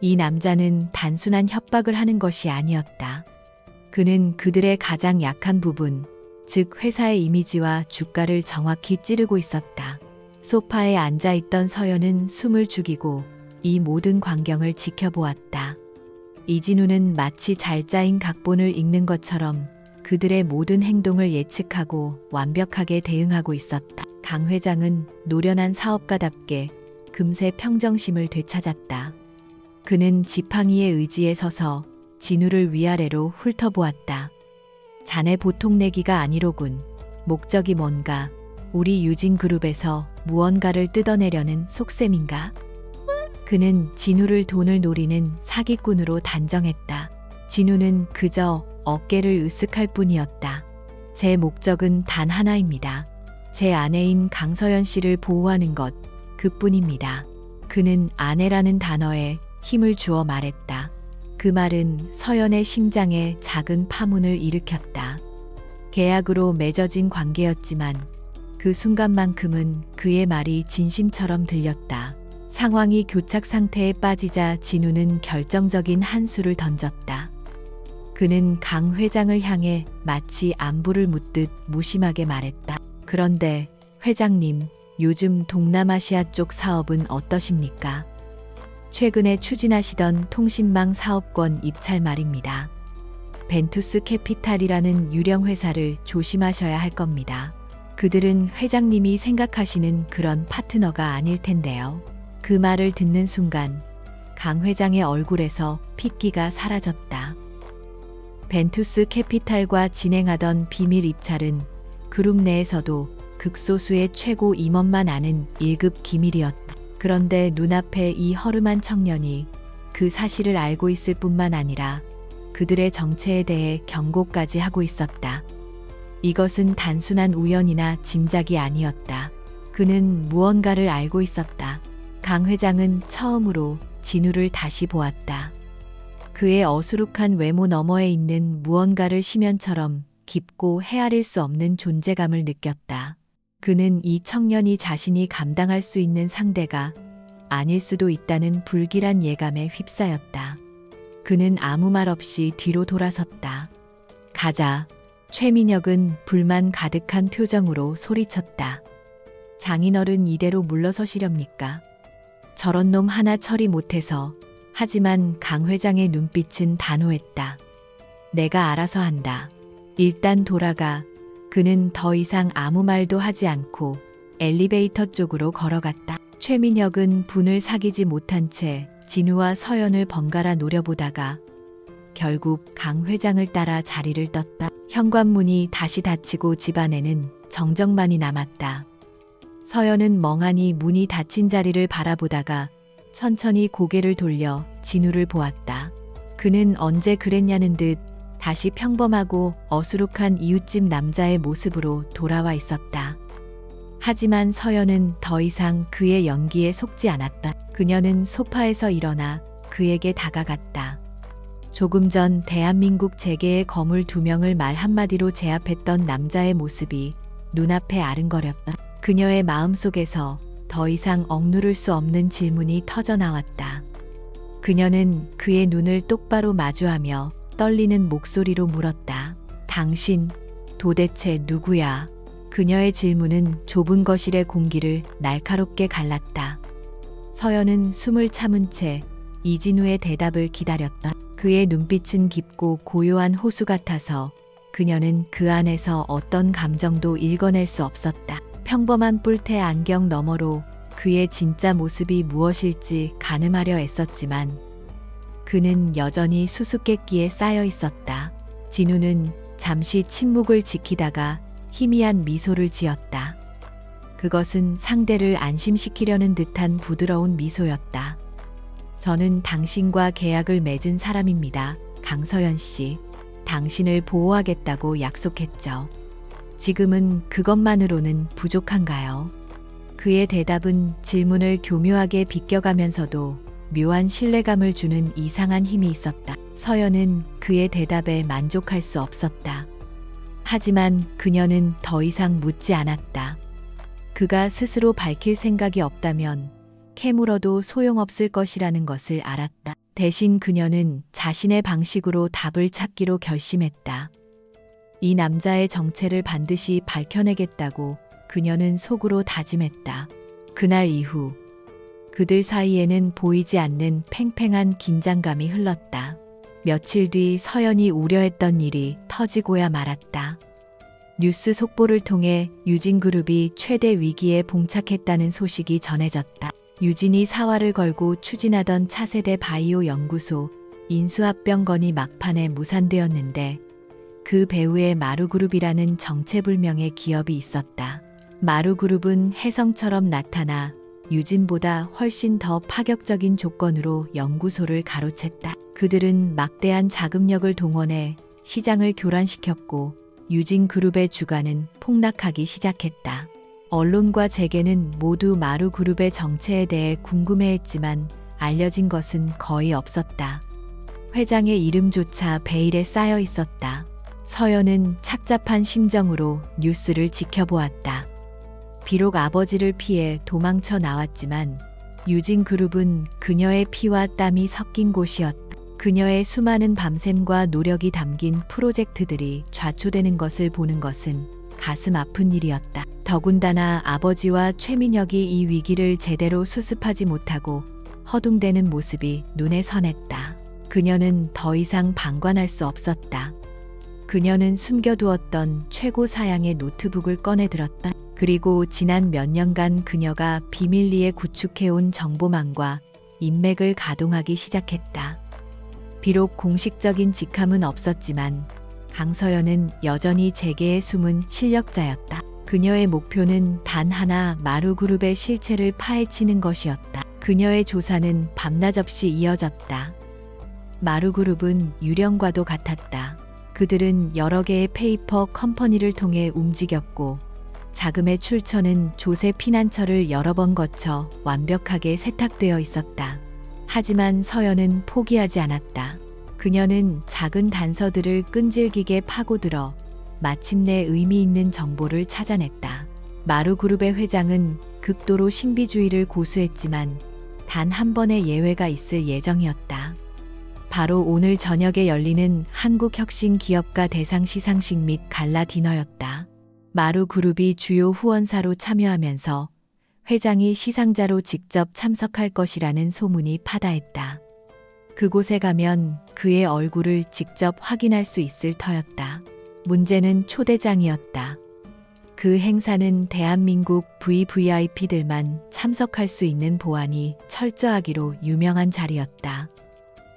이 남자는 단순한 협박을 하는 것이 아니었다. 그는 그들의 가장 약한 부분, 즉 회사의 이미지와 주가를 정확히 찌르고 있었다. 소파에 앉아있던 서연은 숨을 죽이고 이 모든 광경을 지켜보았다. 이진우는 마치 잘 짜인 각본을 읽는 것처럼 그들의 모든 행동을 예측하고 완벽하게 대응하고 있었다. 강 회장은 노련한 사업가답게 금세 평정심을 되찾았다. 그는 지팡이의 의지에 서서 진우를 위아래로 훑어보았다. 자네 보통 내기가 아니로군. 목적이 뭔가? 우리 유진그룹에서 무언가를 뜯어내려는 속셈인가? 그는 진우를 돈을 노리는 사기꾼으로 단정했다. 진우는 그저 어깨를 으쓱할 뿐이었다. 제 목적은 단 하나입니다. 제 아내인 강서연 씨를 보호하는 것, 그뿐입니다. 그는 아내라는 단어에 힘을 주어 말했다. 그 말은 서연의 심장에 작은 파문을 일으켰다. 계약으로 맺어진 관계였지만 그 순간만큼은 그의 말이 진심처럼 들렸다. 상황이 교착 상태에 빠지자 진우는 결정적인 한 수를 던졌다. 그는 강 회장을 향해 마치 안부를 묻듯 무심하게 말했다. 그런데 회장님, 요즘 동남아시아 쪽 사업은 어떠십니까? 최근에 추진하시던 통신망 사업권 입찰 말입니다. 벤투스 캐피탈이라는 유령 회사를 조심하셔야 할 겁니다. 그들은 회장님이 생각하시는 그런 파트너가 아닐 텐데요. 그 말을 듣는 순간 강 회장의 얼굴에서 핏기가 사라졌다. 벤투스 캐피탈과 진행하던 비밀 입찰은 그룹 내에서도 극소수의 최고 임원만 아는 1급 기밀이었다. 그런데 눈앞에 이 허름한 청년이 그 사실을 알고 있을 뿐만 아니라 그들의 정체에 대해 경고까지 하고 있었다. 이것은 단순한 우연이나 짐작이 아니었다. 그는 무언가를 알고 있었다. 강 회장은 처음으로 진우를 다시 보았다. 그의 어수룩한 외모 너머에 있는 무언가를 심연처럼 깊고 헤아릴 수 없는 존재감을 느꼈다. 그는 이 청년이 자신이 감당할 수 있는 상대가 아닐 수도 있다는 불길한 예감에 휩싸였다. 그는 아무 말 없이 뒤로 돌아섰다. 가자. 최민혁은 불만 가득한 표정으로 소리쳤다. 장인어른 이대로 물러서시렵니까? 저런 놈 하나 처리 못해서. 하지만 강 회장의 눈빛은 단호했다. 내가 알아서 한다. 일단 돌아가. 그는 더 이상 아무 말도 하지 않고 엘리베이터 쪽으로 걸어갔다. 최민혁은 분을 사귀지 못한 채 진우와 서연을 번갈아 노려보다가 결국 강 회장을 따라 자리를 떴다. 현관문이 다시 닫히고 집안에는 정적만이 남았다. 서연은 멍하니 문이 닫힌 자리를 바라보다가 천천히 고개를 돌려 진우를 보았다. 그는 언제 그랬냐는 듯 다시 평범하고 어수룩한 이웃집 남자의 모습으로 돌아와 있었다. 하지만 서연은 더 이상 그의 연기에 속지 않았다. 그녀는 소파에서 일어나 그에게 다가갔다. 조금 전 대한민국 재계의 거물 2명을 말 한마디로 제압했던 남자의 모습이 눈앞에 아른거렸다. 그녀의 마음속에서 더 이상 억누를 수 없는 질문이 터져나왔다. 그녀는 그의 눈을 똑바로 마주하며 떨리는 목소리로 물었다. 당신 도대체 누구야? 그녀의 질문은 좁은 거실의 공기를 날카롭게 갈랐다. 서연은 숨을 참은 채 이진우의 대답을 기다렸다. 그의 눈빛은 깊고 고요한 호수 같아서 그녀는 그 안에서 어떤 감정도 읽어낼 수 없었다. 평범한 뿔테 안경 너머로 그의 진짜 모습이 무엇일지 가늠하려 애썼지만 그는 여전히 수수께끼에 쌓여 있었다. 진우는 잠시 침묵을 지키다가 희미한 미소를 지었다. 그것은 상대를 안심시키려는 듯한 부드러운 미소였다. 저는 당신과 계약을 맺은 사람입니다. 강서연 씨. 당신을 보호하겠다고 약속했죠. 지금은 그것만으로는 부족한가요? 그의 대답은 질문을 교묘하게 비껴가면서도 묘한 신뢰감을 주는 이상한 힘이 있었다. 서연은 그의 대답에 만족할 수 없었다. 하지만 그녀는 더 이상 묻지 않았다. 그가 스스로 밝힐 생각이 없다면 캐물어도 소용없을 것이라는 것을 알았다. 대신 그녀는 자신의 방식으로 답을 찾기로 결심했다. 이 남자의 정체를 반드시 밝혀내겠다고 그녀는 속으로 다짐했다. 그날 이후 그들 사이에는 보이지 않는 팽팽한 긴장감이 흘렀다. 며칠 뒤 서연이 우려했던 일이 터지고야 말았다. 뉴스 속보를 통해 유진그룹이 최대 위기에 봉착했다는 소식이 전해졌다. 유진이 사활을 걸고 추진하던 차세대 바이오 연구소 인수합병 건이 막판에 무산되었는데 그 배후에 마루그룹이라는 정체불명의 기업이 있었다. 마루그룹은 혜성처럼 나타나 유진보다 훨씬 더 파격적인 조건으로 연구소를 가로챘다. 그들은 막대한 자금력을 동원해 시장을 교란시켰고 유진그룹의 주가는 폭락하기 시작했다. 언론과 재계는 모두 마루그룹의 정체에 대해 궁금해했지만 알려진 것은 거의 없었다. 회장의 이름조차 베일에 쌓여 있었다. 서연은 착잡한 심정으로 뉴스를 지켜보았다. 비록 아버지를 피해 도망쳐 나왔지만 유진그룹은 그녀의 피와 땀이 섞인 곳이었다. 그녀의 수많은 밤샘과 노력이 담긴 프로젝트들이 좌초되는 것을 보는 것은 가슴 아픈 일이었다. 더군다나 아버지와 최민혁이 이 위기를 제대로 수습하지 못하고 허둥대는 모습이 눈에 선했다. 그녀는 더 이상 방관할 수 없었다. 그녀는 숨겨두었던 최고 사양의 노트북을 꺼내들었다. 그리고 지난 몇 년간 그녀가 비밀리에 구축해온 정보망과 인맥을 가동하기 시작했다. 비록 공식적인 직함은 없었지만 강서연은 여전히 재계의 숨은 실력자였다. 그녀의 목표는 단 하나, 마루그룹의 실체를 파헤치는 것이었다. 그녀의 조사는 밤낮 없이 이어졌다. 마루그룹은 유령과도 같았다. 그들은 여러 개의 페이퍼 컴퍼니를 통해 움직였고 자금의 출처는 조세 피난처를 여러 번 거쳐 완벽하게 세탁되어 있었다. 하지만 서연은 포기하지 않았다. 그녀는 작은 단서들을 끈질기게 파고들어 마침내 의미 있는 정보를 찾아냈다. 마루그룹의 회장은 극도로 신비주의를 고수했지만 단 한 번의 예외가 있을 예정이었다. 바로 오늘 저녁에 열리는 한국혁신기업가 대상 시상식 및 갈라 디너였다. 마루그룹이 주요 후원사로 참여하면서 회장이 시상자로 직접 참석할 것이라는 소문이 파다했다. 그곳에 가면 그의 얼굴을 직접 확인할 수 있을 터였다. 문제는 초대장이었다. 그 행사는 대한민국 VVIP들만 참석할 수 있는 보안이 철저하기로 유명한 자리였다.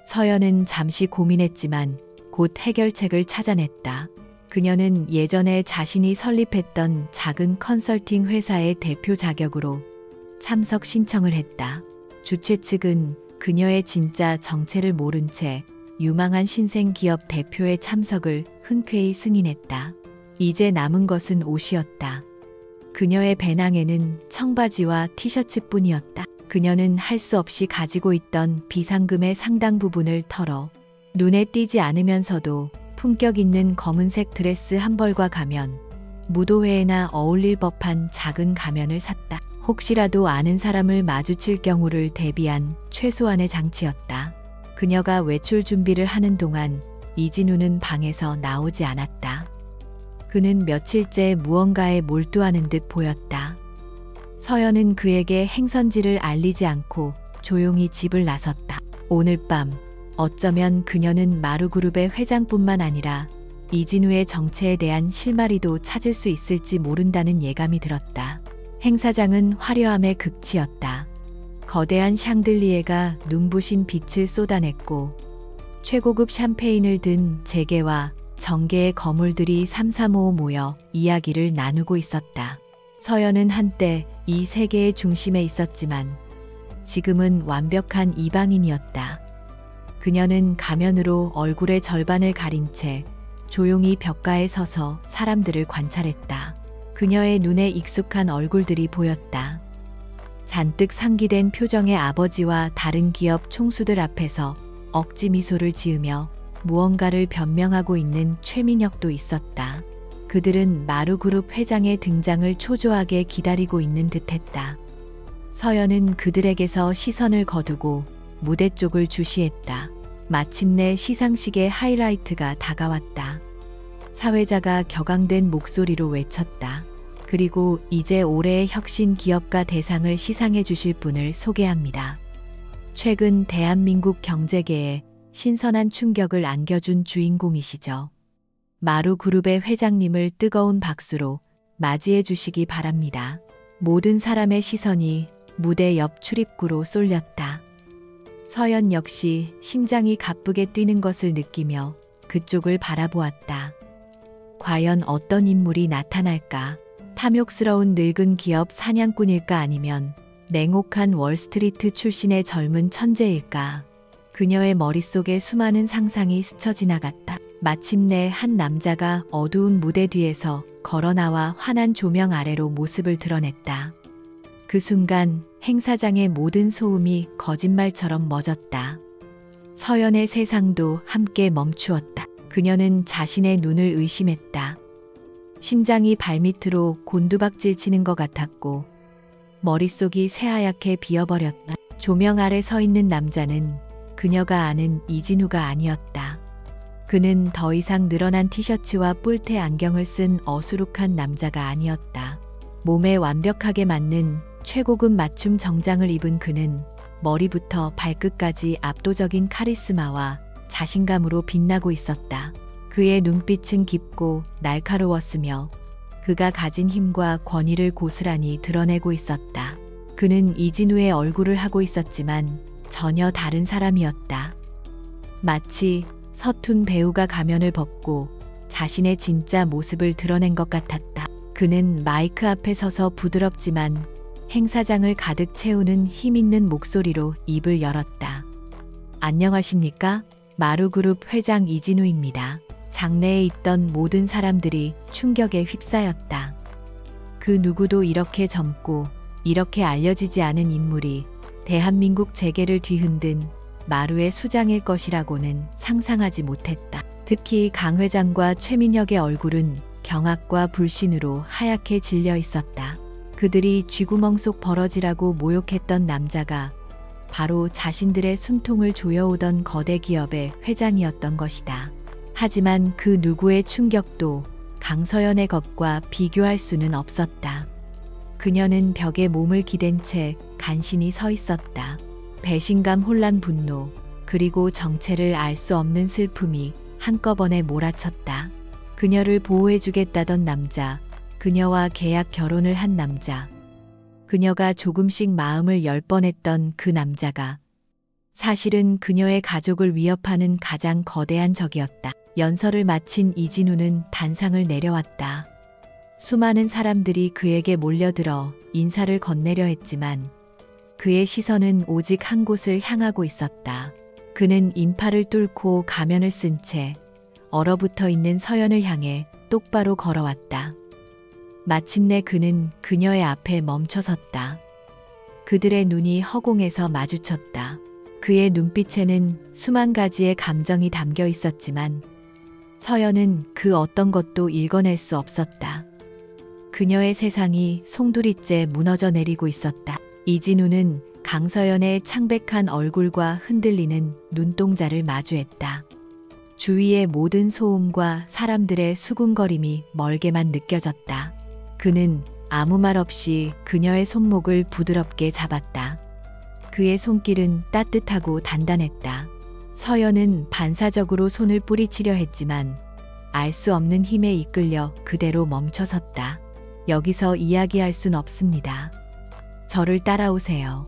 서연은 잠시 고민했지만 곧 해결책을 찾아냈다. 그녀는 예전에 자신이 설립했던 작은 컨설팅 회사의 대표 자격으로 참석 신청을 했다. 주최 측은 그녀의 진짜 정체를 모른 채 유망한 신생 기업 대표의 참석을 흔쾌히 승인했다. 이제 남은 것은 옷이었다. 그녀의 배낭에는 청바지와 티셔츠뿐이었다. 그녀는 할 수 없이 가지고 있던 비상금의 상당 부분을 털어 눈에 띄지 않으면서도 품격 있는 검은색 드레스 한 벌과 가면, 무도회에나 어울릴 법한 작은 가면을 샀다. 혹시라도 아는 사람을 마주칠 경우를 대비한 최소한의 장치였다. 그녀가 외출 준비를 하는 동안 이진우는 방에서 나오지 않았다. 그는 며칠째 무언가에 몰두하는 듯 보였다. 서연은 그에게 행선지를 알리지 않고 조용히 집을 나섰다. 오늘 밤 어쩌면 그녀는 마루그룹의 회장뿐만 아니라 이진우의 정체에 대한 실마리도 찾을 수 있을지 모른다는 예감이 들었다. 행사장은 화려함의 극치였다. 거대한 샹들리에가 눈부신 빛을 쏟아냈고 최고급 샴페인을 든 재계와 정계의 거물들이 삼삼오오 모여 이야기를 나누고 있었다. 서연은 한때 이 세계의 중심에 있었지만 지금은 완벽한 이방인이었다. 그녀는 가면으로 얼굴의 절반을 가린 채 조용히 벽가에 서서 사람들을 관찰했다. 그녀의 눈에 익숙한 얼굴들이 보였다. 잔뜩 상기된 표정의 아버지와 다른 기업 총수들 앞에서 억지 미소를 지으며 무언가를 변명하고 있는 최민혁도 있었다. 그들은 마루그룹 회장의 등장을 초조하게 기다리고 있는 듯했다. 서연은 그들에게서 시선을 거두고 무대 쪽을 주시했다. 마침내 시상식의 하이라이트가 다가왔다. 사회자가 격앙된 목소리로 외쳤다. 그리고 이제 올해의 혁신 기업가 대상을 시상해 주실 분을 소개합니다. 최근 대한민국 경제계에 신선한 충격을 안겨준 주인공이시죠. 마루그룹의 회장님을 뜨거운 박수로 맞이해 주시기 바랍니다. 모든 사람의 시선이 무대 옆 출입구로 쏠렸다. 서연 역시 심장이 가쁘게 뛰는 것을 느끼며 그쪽을 바라보았다. 과연 어떤 인물이 나타날까? 탐욕스러운 늙은 기업 사냥꾼일까 아니면 냉혹한 월스트리트 출신의 젊은 천재일까? 그녀의 머릿속에 수많은 상상이 스쳐 지나갔다. 마침내 한 남자가 어두운 무대 뒤에서 걸어나와 환한 조명 아래로 모습을 드러냈다. 그 순간 행사장의 모든 소음이 거짓말처럼 멎었다. 서연의 세상도 함께 멈추었다. 그녀는 자신의 눈을 의심했다. 심장이 발밑으로 곤두박질 치는 것 같았고 머릿속이 새하얗게 비어버렸다. 조명 아래 서 있는 남자는 그녀가 아는 이진우가 아니었다. 그는 더 이상 늘어난 티셔츠와 뿔테 안경을 쓴 어수룩한 남자가 아니었다. 몸에 완벽하게 맞는 최고급 맞춤 정장을 입은 그는 머리부터 발끝까지 압도적인 카리스마와 자신감으로 빛나고 있었다. 그의 눈빛은 깊고 날카로웠으며 그가 가진 힘과 권위를 고스란히 드러내고 있었다. 그는 이진우의 얼굴을 하고 있었지만 전혀 다른 사람이었다. 마치 서툰 배우가 가면을 벗고 자신의 진짜 모습을 드러낸 것 같았다. 그는 마이크 앞에 서서 부드럽지만 행사장을 가득 채우는 힘있는 목소리로 입을 열었다. 안녕하십니까? 마루그룹 회장 이진우입니다. 장내에 있던 모든 사람들이 충격에 휩싸였다. 그 누구도 이렇게 젊고 이렇게 알려지지 않은 인물이 대한민국 재계를 뒤흔든 마루의 수장일 것이라고는 상상하지 못했다. 특히 강 회장과 최민혁의 얼굴은 경악과 불신으로 하얗게 질려 있었다. 그들이 쥐구멍 속 버러지라고 모욕했던 남자가 바로 자신들의 숨통을 조여오던 거대 기업의 회장이었던 것이다. 하지만 그 누구의 충격도 강서연의 것과 비교할 수는 없었다. 그녀는 벽에 몸을 기댄 채 간신히 서 있었다. 배신감, 혼란, 분노, 그리고 정체를 알 수 없는 슬픔이 한꺼번에 몰아쳤다. 그녀를 보호해주겠다던 남자, 그녀와 계약 결혼을 한 남자, 그녀가 조금씩 마음을 열 뻔했던 그 남자가 사실은 그녀의 가족을 위협하는 가장 거대한 적이었다. 연설을 마친 이진우는 단상을 내려왔다. 수많은 사람들이 그에게 몰려들어 인사를 건네려 했지만 그의 시선은 오직 한 곳을 향하고 있었다. 그는 인파를 뚫고 가면을 쓴 채 얼어붙어 있는 서연을 향해 똑바로 걸어왔다. 마침내 그는 그녀의 앞에 멈춰섰다. 그들의 눈이 허공에서 마주쳤다. 그의 눈빛에는 수만 가지의 감정이 담겨 있었지만 서연은 그 어떤 것도 읽어낼 수 없었다. 그녀의 세상이 송두리째 무너져 내리고 있었다. 이진우는 강서연의 창백한 얼굴과 흔들리는 눈동자를 마주했다. 주위의 모든 소음과 사람들의 수군거림이 멀게만 느껴졌다. 그는 아무 말 없이 그녀의 손목을 부드럽게 잡았다. 그의 손길은 따뜻하고 단단했다. 서연은 반사적으로 손을 뿌리치려 했지만 알 수 없는 힘에 이끌려 그대로 멈춰섰다. 여기서 이야기할 순 없습니다. 저를 따라오세요.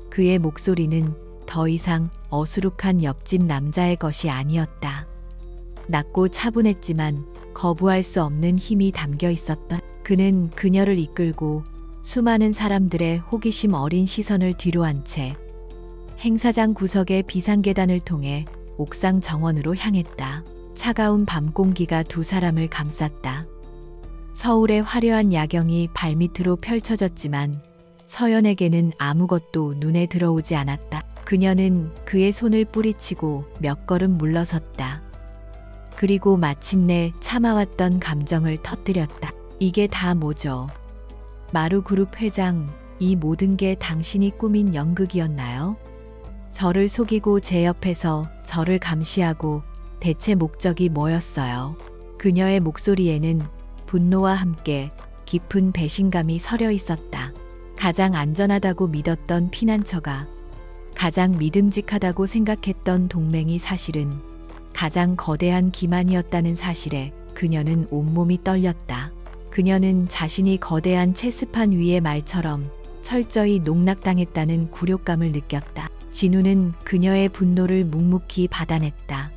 그의 목소리는 더 이상 어수룩한 옆집 남자의 것이 아니었다. 낮고 차분했지만 거부할 수 없는 힘이 담겨 있었다. 그는 그녀를 이끌고 수많은 사람들의 호기심 어린 시선을 뒤로 한 채 행사장 구석의 비상계단을 통해 옥상 정원으로 향했다. 차가운 밤 공기가 두 사람을 감쌌다. 서울의 화려한 야경이 발밑으로 펼쳐졌지만 서연에게는 아무것도 눈에 들어오지 않았다. 그녀는 그의 손을 뿌리치고 몇 걸음 물러섰다. 그리고 마침내 참아왔던 감정을 터뜨렸다. 이게 다 뭐죠? 마루그룹 회장, 이 모든 게 당신이 꾸민 연극이었나요? 저를 속이고 제 옆에서 저를 감시하고 대체 목적이 뭐였어요? 그녀의 목소리에는 분노와 함께 깊은 배신감이 서려 있었다. 가장 안전하다고 믿었던 피난처가, 가장 믿음직하다고 생각했던 동맹이 사실은 가장 거대한 기만이었다는 사실에 그녀는 온몸이 떨렸다. 그녀는 자신이 거대한 체스판 위의 말처럼 철저히 농락당했다는 굴욕감을 느꼈다. 진우는 그녀의 분노를 묵묵히 받아냈다.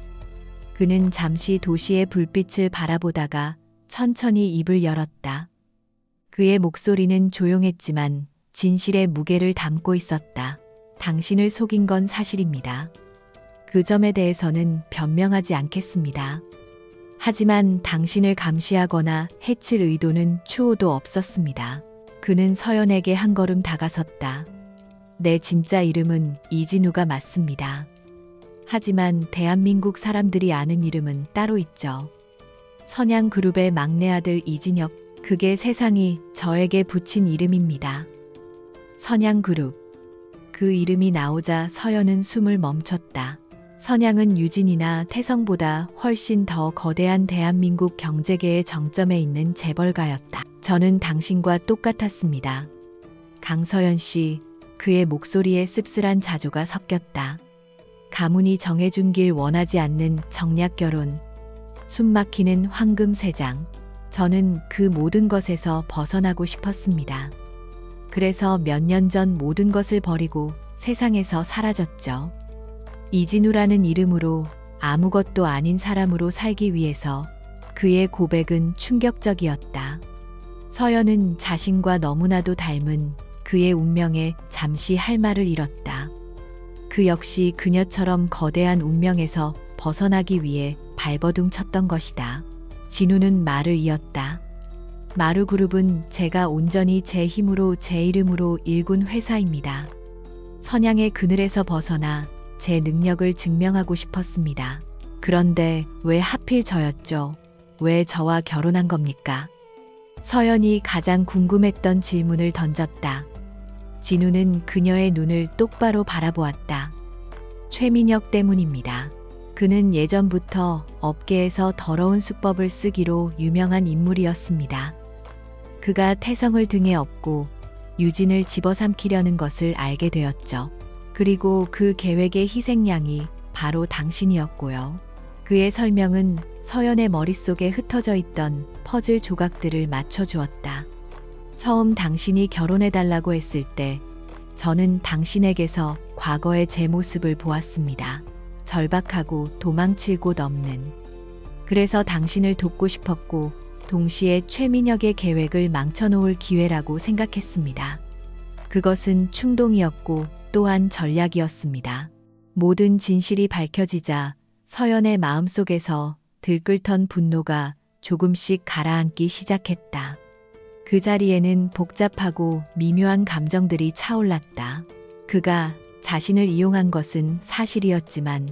그는 잠시 도시의 불빛을 바라보다가 천천히 입을 열었다. 그의 목소리는 조용했지만 진실의 무게를 담고 있었다. 당신을 속인 건 사실입니다. 그 점에 대해서는 변명하지 않겠습니다. 하지만 당신을 감시하거나 해칠 의도는 추호도 없었습니다. 그는 서연에게 한 걸음 다가섰다. 내 진짜 이름은 이진우가 맞습니다. 하지만 대한민국 사람들이 아는 이름은 따로 있죠. 선양그룹의 막내 아들 이진혁, 그게 세상이 저에게 붙인 이름입니다. 선양그룹. 그 이름이 나오자 서연은 숨을 멈췄다. 선양은 유진이나 태성보다 훨씬 더 거대한 대한민국 경제계의 정점에 있는 재벌가였다. 저는 당신과 똑같았습니다. 강서연 씨, 그의 목소리에 씁쓸한 자조가 섞였다. 가문이 정해준 길 원하지 않는 정략 결혼, 숨막히는 황금 세장. 저는 그 모든 것에서 벗어나고 싶었습니다. 그래서 몇 년 전 모든 것을 버리고 세상에서 사라졌죠. 이진우라는 이름으로 아무것도 아닌 사람으로 살기 위해서. 그의 고백은 충격적이었다. 서연은 자신과 너무나도 닮은 그의 운명에 잠시 할 말을 잃었다. 그 역시 그녀처럼 거대한 운명에서 벗어나기 위해 발버둥 쳤던 것이다. 진우는 말을 이었다. 마루그룹은 제가 온전히 제 힘으로 제 이름으로 일군 회사입니다. 선양의 그늘에서 벗어나 제 능력을 증명하고 싶었습니다. 그런데 왜 하필 저였죠? 왜 저와 결혼한 겁니까? 서연이 가장 궁금했던 질문을 던졌다. 진우는 그녀의 눈을 똑바로 바라보았다. 최민혁 때문입니다. 그는 예전부터 업계에서 더러운 수법을 쓰기로 유명한 인물이었습니다. 그가 태성을 등에 업고 유진을 집어삼키려는 것을 알게 되었죠. 그리고 그 계획의 희생양이 바로 당신이었고요. 그의 설명은 서연의 머릿속에 흩어져 있던 퍼즐 조각들을 맞춰주었다. 처음 당신이 결혼해달라고 했을 때 저는 당신에게서 과거의 제 모습을 보았습니다. 절박하고 도망칠 곳 없는. 그래서 당신을 돕고 싶었고 동시에 최민혁의 계획을 망쳐놓을 기회라고 생각했습니다. 그것은 충동이었고 또한 전략이었습니다. 모든 진실이 밝혀지자 서연의 마음속에서 들끓던 분노가 조금씩 가라앉기 시작했다. 그 자리에는 복잡하고 미묘한 감정들이 차올랐다. 그가 자신을 이용한 것은 사실이었지만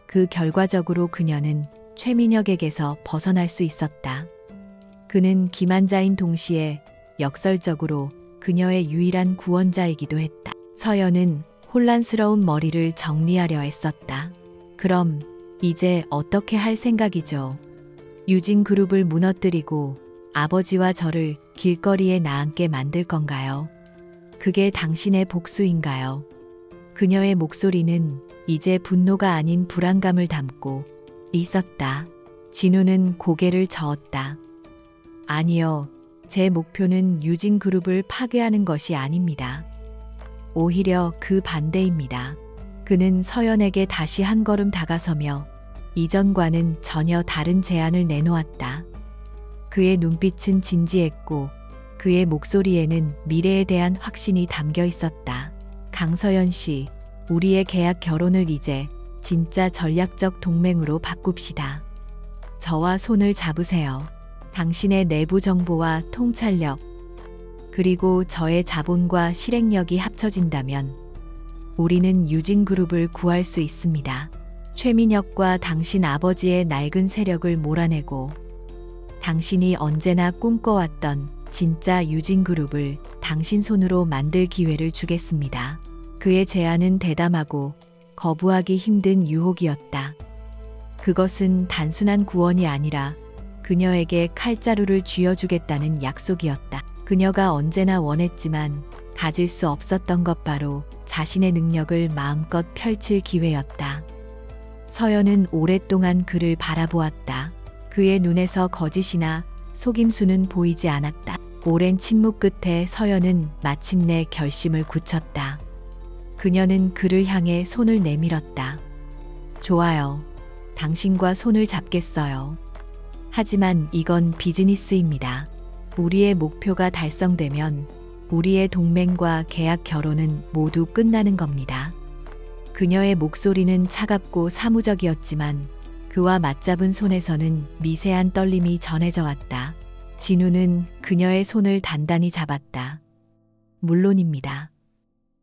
그 결과적으로 그녀는 최민혁에게서 벗어날 수 있었다. 그는 기만자인 동시에 역설적으로 그녀의 유일한 구원자이기도 했다. 서연은 혼란스러운 머리를 정리하려 했었다. 그럼 이제 어떻게 할 생각이죠? 유진그룹을 무너뜨리고 아버지와 저를 길거리에 나앉게 만들 건가요? 그게 당신의 복수인가요? 그녀의 목소리는 이제 분노가 아닌 불안감을 담고 있었다. 진우는 고개를 저었다. 아니요. 제 목표는 유진그룹을 파괴하는 것이 아닙니다. 오히려 그 반대입니다. 그는 서연에게 다시 한 걸음 다가서며 이전과는 전혀 다른 제안을 내놓았다. 그의 눈빛은 진지했고 그의 목소리에는 미래에 대한 확신이 담겨 있었다. 강서연 씨, 우리의 계약 결혼을 이제 진짜 전략적 동맹으로 바꿉시다. 저와 손을 잡으세요. 당신의 내부 정보와 통찰력, 그리고 저의 자본과 실행력이 합쳐진다면 우리는 유진그룹을 구할 수 있습니다. 최민혁과 당신 아버지의 낡은 세력을 몰아내고 당신이 언제나 꿈꿔왔던 진짜 유진그룹을 당신 손으로 만들 기회를 주겠습니다. 그의 제안은 대담하고 거부하기 힘든 유혹이었다. 그것은 단순한 구원이 아니라 그녀에게 칼자루를 쥐어주겠다는 약속이었다. 그녀가 언제나 원했지만 가질 수 없었던 것 바로 자신의 능력을 마음껏 펼칠 기회였다. 서연은 오랫동안 그를 바라보았다. 그의 눈에서 거짓이나 속임수는 보이지 않았다. 오랜 침묵 끝에 서연은 마침내 결심을 굳혔다. 그녀는 그를 향해 손을 내밀었다. 좋아요. 당신과 손을 잡겠어요. 하지만 이건 비즈니스입니다. 우리의 목표가 달성되면 우리의 동맹과 계약 결혼은 모두 끝나는 겁니다. 그녀의 목소리는 차갑고 사무적이었지만 그와 맞잡은 손에서는 미세한 떨림이 전해져 왔다. 진우는 그녀의 손을 단단히 잡았다. 물론입니다.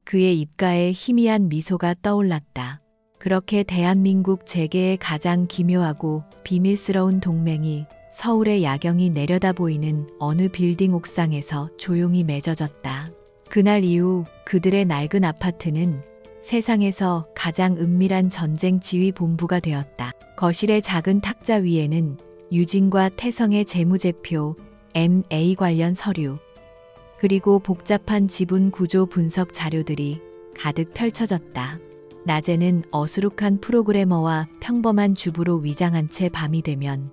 그의 입가에 희미한 미소가 떠올랐다. 그렇게 대한민국 재계의 가장 기묘하고 비밀스러운 동맹이 서울의 야경이 내려다 보이는 어느 빌딩 옥상에서 조용히 맺어졌다. 그날 이후 그들의 낡은 아파트는 세상에서 가장 은밀한 전쟁 지휘 본부가 되었다. 거실의 작은 탁자 위에는 유진과 태성의 재무제표, MA 관련 서류, 그리고 복잡한 지분 구조 분석 자료들이 가득 펼쳐졌다. 낮에는 어수룩한 프로그래머와 평범한 주부로 위장한 채 밤이 되면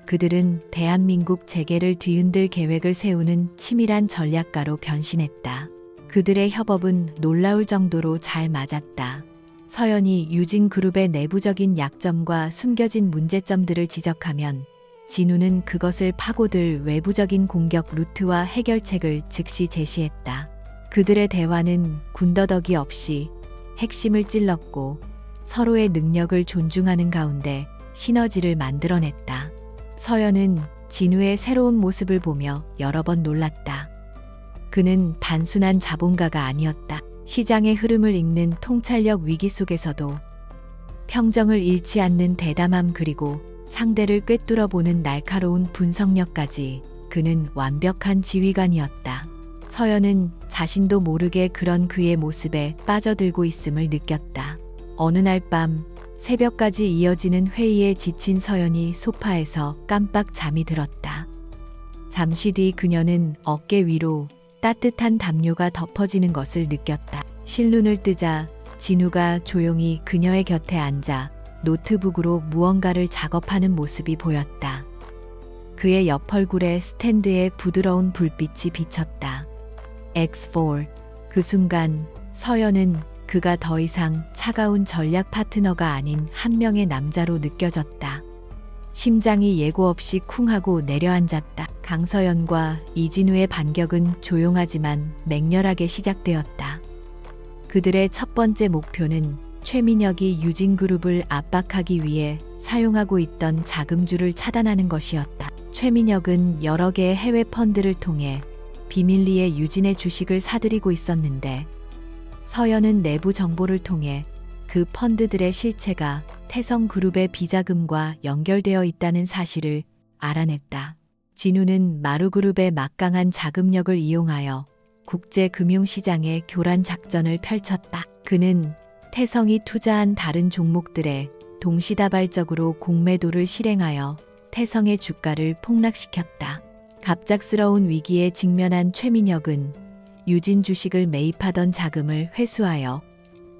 그들은 대한민국 재계를 뒤흔들 계획을 세우는 치밀한 전략가로 변신했다. 그들의 협업은 놀라울 정도로 잘 맞았다. 서연이 유진그룹의 내부적인 약점과 숨겨진 문제점들을 지적하면 진우는 그것을 파고들 외부적인 공격 루트와 해결책을 즉시 제시했다. 그들의 대화는 군더더기 없이 핵심을 찔렀고 서로의 능력을 존중하는 가운데 시너지를 만들어냈다. 서연은 진우의 새로운 모습을 보며 여러 번 놀랐다. 그는 단순한 자본가가 아니었다. 시장의 흐름을 읽는 통찰력 위기 속에서도 평정을 잃지 않는 대담함 그리고 상대를 꿰뚫어보는 날카로운 분석력까지 그는 완벽한 지휘관이었다. 서연은 자신도 모르게 그런 그의 모습에 빠져들고 있음을 느꼈다. 어느 날 밤 새벽까지 이어지는 회의에 지친 서연이 소파에서 깜빡 잠이 들었다. 잠시 뒤 그녀는 어깨 위로 따뜻한 담요가 덮어지는 것을 느꼈다. 실눈을 뜨자 진우가 조용히 그녀의 곁에 앉아 노트북으로 무언가를 작업하는 모습이 보였다. 그의 옆 얼굴에 스탠드에 부드러운 불빛이 비쳤다. X4. 그 순간 서연은 그가 더 이상 차가운 전략 파트너가 아닌 한 명의 남자로 느껴졌다. 심장이 예고 없이 쿵하고 내려앉았다. 강서연과 이진우의 반격은 조용하지만 맹렬하게 시작되었다. 그들의 첫 번째 목표는 최민혁이 유진그룹을 압박하기 위해 사용하고 있던 자금줄을 차단하는 것이었다. 최민혁은 여러 개의 해외 펀드를 통해 비밀리에 유진의 주식을 사들이고 있었는데 서연은 내부 정보를 통해 그 펀드들의 실체가 태성그룹의 비자금과 연결되어 있다는 사실을 알아냈다. 진우는 마루그룹의 막강한 자금력을 이용하여 국제금융시장의 교란 작전을 펼쳤다. 그는 태성이 투자한 다른 종목들에 동시다발적으로 공매도를 실행하여 태성의 주가를 폭락시켰다. 갑작스러운 위기에 직면한 최민혁은 유진 주식을 매입하던 자금을 회수하여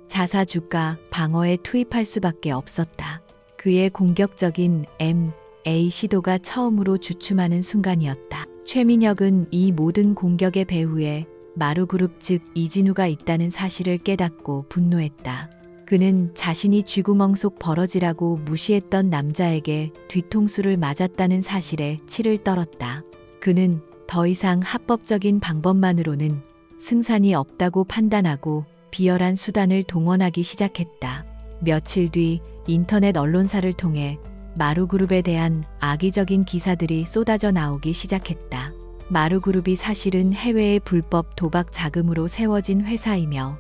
자사 주가 방어에 투입할 수밖에 없었다. 그의 공격적인 M&A 시도가 처음으로 주춤하는 순간이었다. 최민혁은 이 모든 공격의 배후에 마루그룹 즉 이진우가 있다는 사실을 깨닫고 분노했다. 그는 자신이 쥐구멍 속 버러지라고 무시했던 남자에게 뒤통수를 맞았다는 사실에 치를 떨었다. 그는 더 이상 합법적인 방법만으로는 승산이 없다고 판단하고 비열한 수단을 동원하기 시작했다. 며칠 뒤 인터넷 언론사를 통해 마루그룹에 대한 악의적인 기사들이 쏟아져 나오기 시작했다. 마루그룹이 사실은 해외의 불법 도박 자금으로 세워진 회사이며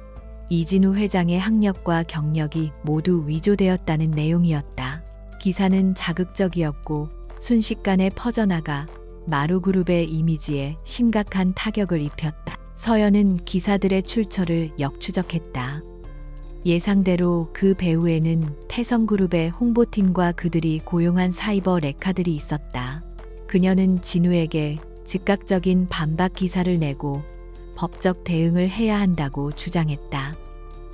이진우 회장의 학력과 경력이 모두 위조되었다는 내용이었다. 기사는 자극적이었고 순식간에 퍼져나가 마루그룹의 이미지에 심각한 타격을 입혔다. 서연은 기사들의 출처를 역추적했다. 예상대로 그 배후에는 태성그룹의 홍보팀과 그들이 고용한 사이버 레카들이 있었다. 그녀는 진우에게 즉각적인 반박 기사를 내고 법적 대응을 해야 한다고 주장했다.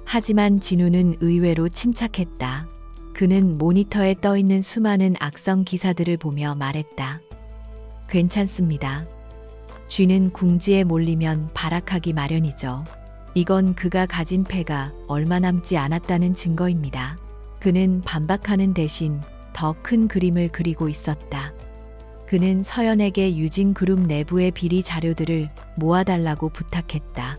하지만 진우는 의외로 침착했다. 그는 모니터에 떠있는 수많은 악성 기사들을 보며 말했다. 괜찮습니다. 쥐는 궁지에 몰리면 발악하기 마련이죠. 이건 그가 가진 패가 얼마 남지 않았다는 증거입니다. 그는 반박하는 대신 더 큰 그림을 그리고 있었다. 그는 서연에게 유진그룹 내부의 비리 자료들을 모아달라고 부탁했다.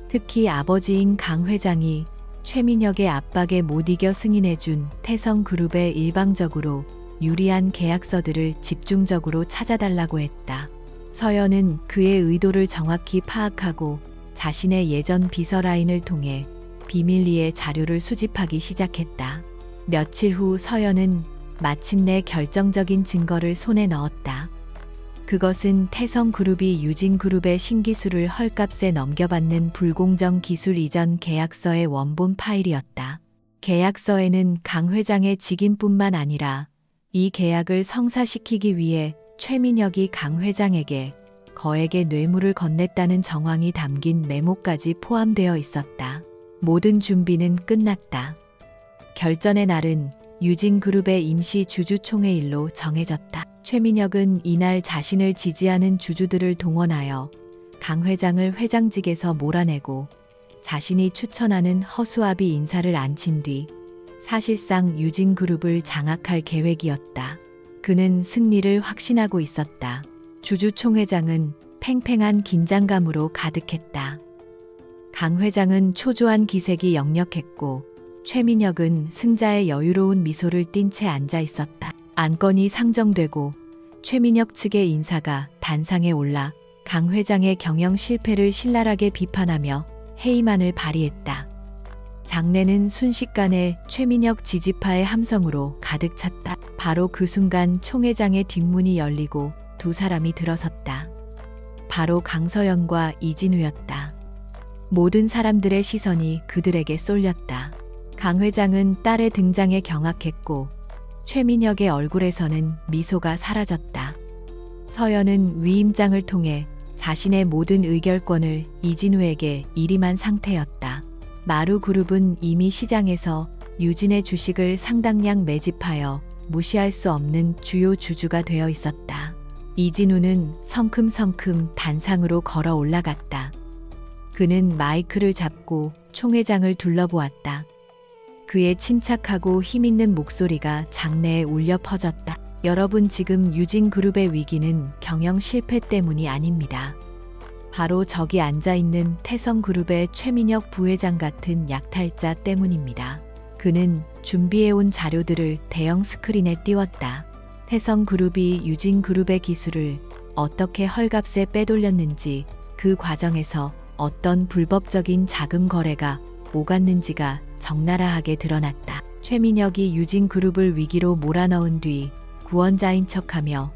특히 아버지인 강 회장이 최민혁의 압박에 못 이겨 승인해준 태성그룹에 일방적으로 유리한 계약서들을 집중적으로 찾아달라고 했다. 서연은 그의 의도를 정확히 파악하고 자신의 예전 비서라인을 통해 비밀리에 자료를 수집하기 시작했다. 며칠 후 서연은 마침내 결정적인 증거를 손에 넣었다. 그것은 태성그룹이 유진그룹의 신기술을 헐값에 넘겨받는 불공정 기술 이전 계약서의 원본 파일이었다. 계약서에는 강 회장의 직인뿐만 아니라 이 계약을 성사시키기 위해 최민혁이 강 회장에게 거액의 뇌물을 건넸다는 정황이 담긴 메모까지 포함되어 있었다. 모든 준비는 끝났다. 결전의 날은 유진그룹의 임시 주주총회일로 정해졌다. 최민혁은 이날 자신을 지지하는 주주들을 동원하여 강 회장을 회장직에서 몰아내고 자신이 추천하는 허수아비 인사를 앉힌 뒤 사실상 유진그룹을 장악할 계획이었다. 그는 승리를 확신하고 있었다. 주주총회장은 팽팽한 긴장감으로 가득했다. 강 회장은 초조한 기색이 역력했고 최민혁은 승자의 여유로운 미소를 띤 채 앉아 있었다. 안건이 상정되고 최민혁 측의 인사가 단상에 올라 강 회장의 경영 실패를 신랄하게 비판하며 해임안을 발의했다. 장내는 순식간에 최민혁 지지파의 함성으로 가득 찼다. 바로 그 순간 총회장의 뒷문이 열리고 두 사람이 들어섰다. 바로 강서연과 이진우였다. 모든 사람들의 시선이 그들에게 쏠렸다. 강 회장은 딸의 등장에 경악했고 최민혁의 얼굴에서는 미소가 사라졌다. 서연은 위임장을 통해 자신의 모든 의결권을 이진우에게 일임한 상태였다. 마루그룹은 이미 시장에서 유진의 주식을 상당량 매집하여 무시할 수 없는 주요 주주가 되어 있었다. 이진우는 성큼성큼 단상으로 걸어 올라갔다. 그는 마이크를 잡고 총회장을 둘러보았다. 그의 침착하고 힘있는 목소리가 장내에 울려 퍼졌다. 여러분, 지금 유진그룹의 위기는 경영 실패 때문이 아닙니다. 바로 저기 앉아있는 태성그룹의 최민혁 부회장 같은 약탈자 때문입니다. 그는 준비해온 자료들을 대형 스크린에 띄웠다. 태성그룹이 유진그룹의 기술을 어떻게 헐값에 빼돌렸는지, 그 과정에서 어떤 불법적인 자금 거래가 오갔는지가 적나라하게 드러났다. 최민혁이 유진그룹을 위기로 몰아넣은 뒤 구원자인 척하며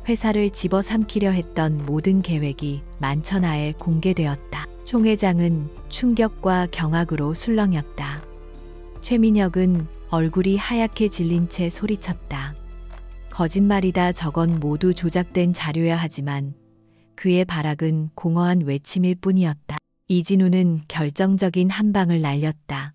회사를 집어삼키려 했던 모든 계획이 만천하에 공개되었다. 총회장은 충격과 경악으로 술렁였다. 최민혁은 얼굴이 하얗게 질린 채 소리쳤다. 거짓말이다. 저건 모두 조작된 자료야. 하지만 그의 발악은 공허한 외침일 뿐이었다. 이진우는 결정적인 한 방을 날렸다.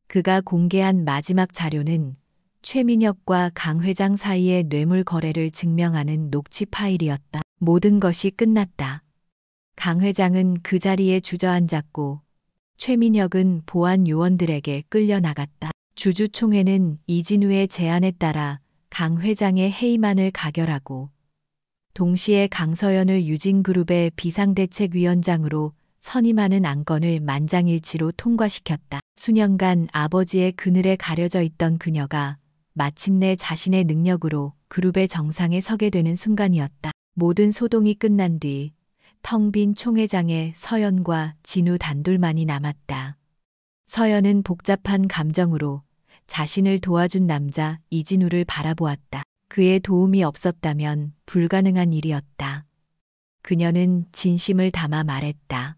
그가 공개한 마지막 자료는 최민혁과 강 회장 사이의 뇌물 거래를 증명하는 녹취 파일이었다. 모든 것이 끝났다. 강 회장은 그 자리에 주저앉았고 최민혁은 보안 요원들에게 끌려나갔다. 주주총회는 이진우의 제안에 따라 강 회장의 해임안을 가결하고 동시에 강서연을 유진그룹의 비상대책위원장으로 선임하는 안건을 만장일치로 통과시켰다. 수년간 아버지의 그늘에 가려져 있던 그녀가 마침내 자신의 능력으로 그룹의 정상에 서게 되는 순간이었다. 모든 소동이 끝난 뒤 텅 빈 총회장에 서연과 진우 단둘만이 남았다. 서연은 복잡한 감정으로 자신을 도와준 남자 이진우를 바라보았다. 그의 도움이 없었다면 불가능한 일이었다. 그녀는 진심을 담아 말했다.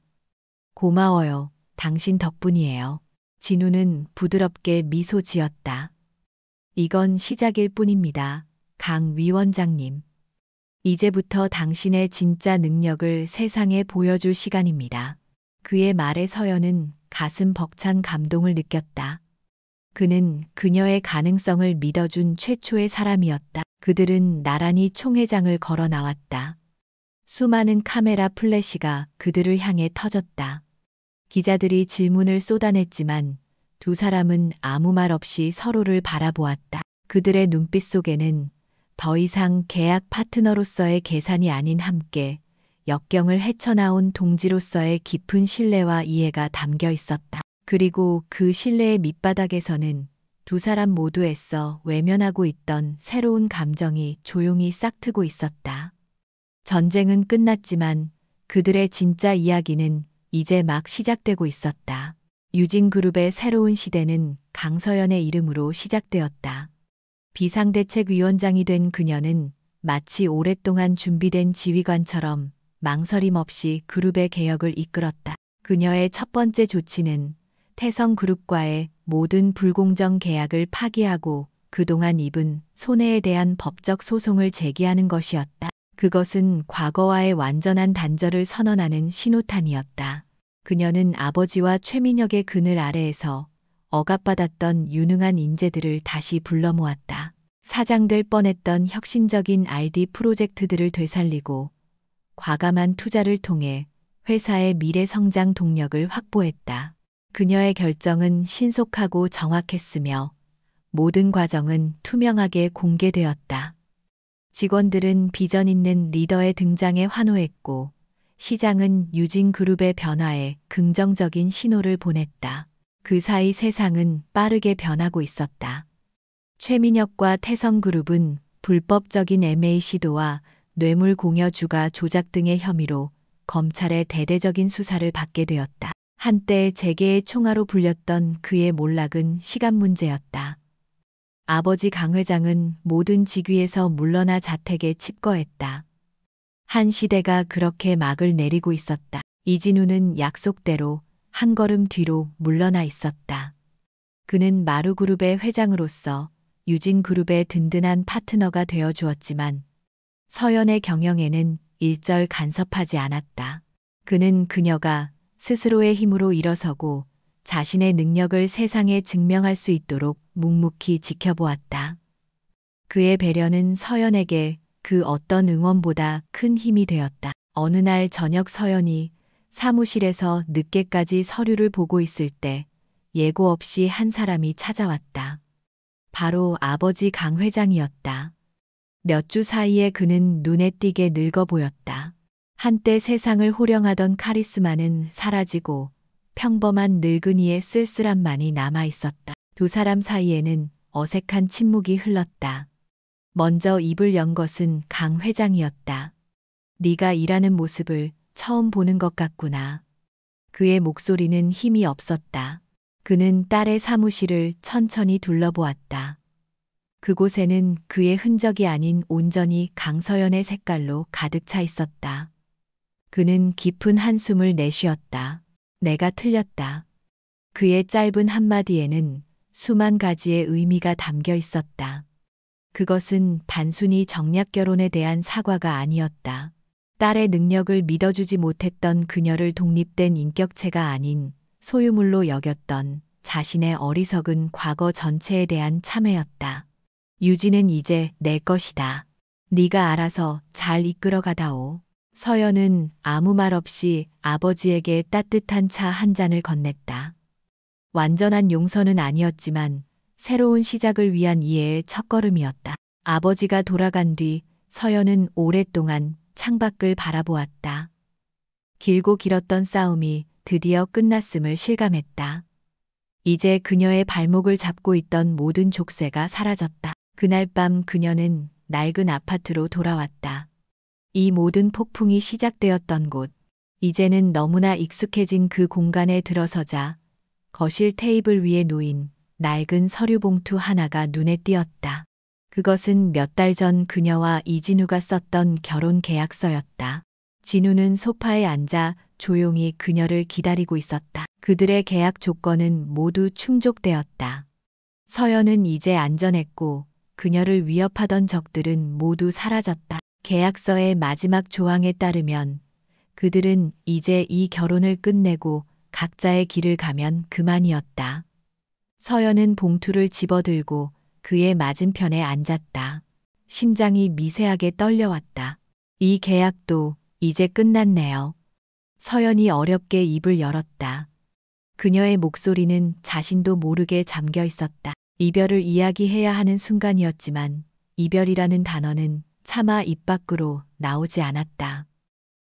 고마워요. 당신 덕분이에요. 진우는 부드럽게 미소 지었다. 이건 시작일 뿐입니다. 강 위원장님. 이제부터 당신의 진짜 능력을 세상에 보여줄 시간입니다. 그의 말에 서연은 가슴 벅찬 감동을 느꼈다. 그는 그녀의 가능성을 믿어준 최초의 사람이었다. 그들은 나란히 총회장을 걸어 나왔다. 수많은 카메라 플래시가 그들을 향해 터졌다. 기자들이 질문을 쏟아냈지만 두 사람은 아무 말 없이 서로를 바라보았다. 그들의 눈빛 속에는 더 이상 계약 파트너로서의 계산이 아닌 함께 역경을 헤쳐나온 동지로서의 깊은 신뢰와 이해가 담겨 있었다. 그리고 그 신뢰의 밑바닥에서는 두 사람 모두 애써 외면하고 있던 새로운 감정이 조용히 싹트고 있었다. 전쟁은 끝났지만 그들의 진짜 이야기는 이제 막 시작되고 있었다. 유진그룹의 새로운 시대는 강서연의 이름으로 시작되었다. 비상대책위원장이 된 그녀는 마치 오랫동안 준비된 지휘관처럼 망설임 없이 그룹의 개혁을 이끌었다. 그녀의 첫 번째 조치는 태성그룹과의 모든 불공정 계약을 파기하고 그동안 입은 손해에 대한 법적 소송을 제기하는 것이었다. 그것은 과거와의 완전한 단절을 선언하는 신호탄이었다. 그녀는 아버지와 최민혁의 그늘 아래에서 억압받았던 유능한 인재들을 다시 불러 모았다. 사장될 뻔했던 혁신적인 R&D 프로젝트들을 되살리고 과감한 투자를 통해 회사의 미래 성장 동력을 확보했다. 그녀의 결정은 신속하고 정확했으며 모든 과정은 투명하게 공개되었다. 직원들은 비전 있는 리더의 등장에 환호했고 시장은 유진그룹의 변화에 긍정적인 신호를 보냈다. 그 사이 세상은 빠르게 변하고 있었다. 최민혁과 태성그룹은 불법적인 M&A 시도와 뇌물 공여 주가 조작 등의 혐의로 검찰의 대대적인 수사를 받게 되었다. 한때 재계의 총아로 불렸던 그의 몰락은 시간 문제였다. 아버지 강 회장은 모든 직위에서 물러나 자택에 칩거했다. 한 시대가 그렇게 막을 내리고 있었다. 이진우는 약속대로 한 걸음 뒤로 물러나 있었다. 그는 마루그룹의 회장으로서 유진그룹의 든든한 파트너가 되어 주었지만 서연의 경영에는 일절 간섭하지 않았다. 그는 그녀가 스스로의 힘으로 일어서고 자신의 능력을 세상에 증명할 수 있도록 묵묵히 지켜보았다. 그의 배려는 서연에게 그 어떤 응원보다 큰 힘이 되었다. 어느 날 저녁 서연이 사무실에서 늦게까지 서류를 보고 있을 때 예고 없이 한 사람이 찾아왔다. 바로 아버지 강 회장이었다. 몇 주 사이에 그는 눈에 띄게 늙어 보였다. 한때 세상을 호령하던 카리스마는 사라지고 평범한 늙은이의 쓸쓸함만이 남아 있었다. 두 사람 사이에는 어색한 침묵이 흘렀다. 먼저 입을 연 것은 강 회장이었다. 네가 일하는 모습을 처음 보는 것 같구나. 그의 목소리는 힘이 없었다. 그는 딸의 사무실을 천천히 둘러보았다. 그곳에는 그의 흔적이 아닌 온전히 강서연의 색깔로 가득 차 있었다. 그는 깊은 한숨을 내쉬었다. 내가 틀렸다. 그의 짧은 한마디에는 수만 가지의 의미가 담겨 있었다. 그것은 단순히 정략 결혼에 대한 사과가 아니었다. 딸의 능력을 믿어주지 못했던 그녀를 독립된 인격체가 아닌 소유물로 여겼던 자신의 어리석은 과거 전체에 대한 참회였다. 유진은 이제 내 것이다. 네가 알아서 잘 이끌어가다오. 서연은 아무 말 없이 아버지에게 따뜻한 차 한 잔을 건넸다. 완전한 용서는 아니었지만 새로운 시작을 위한 이해의 첫걸음이었다. 아버지가 돌아간 뒤 서연은 오랫동안 창밖을 바라보았다. 길고 길었던 싸움이 드디어 끝났음을 실감했다. 이제 그녀의 발목을 잡고 있던 모든 족쇄가 사라졌다. 그날 밤 그녀는 낡은 아파트로 돌아왔다. 이 모든 폭풍이 시작되었던 곳, 이제는 너무나 익숙해진 그 공간에 들어서자 거실 테이블 위에 놓인 낡은 서류 봉투 하나가 눈에 띄었다. 그것은 몇 달 전 그녀와 이진우가 썼던 결혼 계약서였다. 진우는 소파에 앉아 조용히 그녀를 기다리고 있었다. 그들의 계약 조건은 모두 충족되었다. 서연은 이제 안전했고 그녀를 위협하던 적들은 모두 사라졌다. 계약서의 마지막 조항에 따르면 그들은 이제 이 결혼을 끝내고 각자의 길을 가면 그만이었다. 서연은 봉투를 집어들고 그의 맞은편에 앉았다. 심장이 미세하게 떨려왔다. 이 계약도 이제 끝났네요. 서연이 어렵게 입을 열었다. 그녀의 목소리는 자신도 모르게 잠겨 있었다. 이별을 이야기해야 하는 순간이었지만 이별이라는 단어는 차마 입 밖으로 나오지 않았다.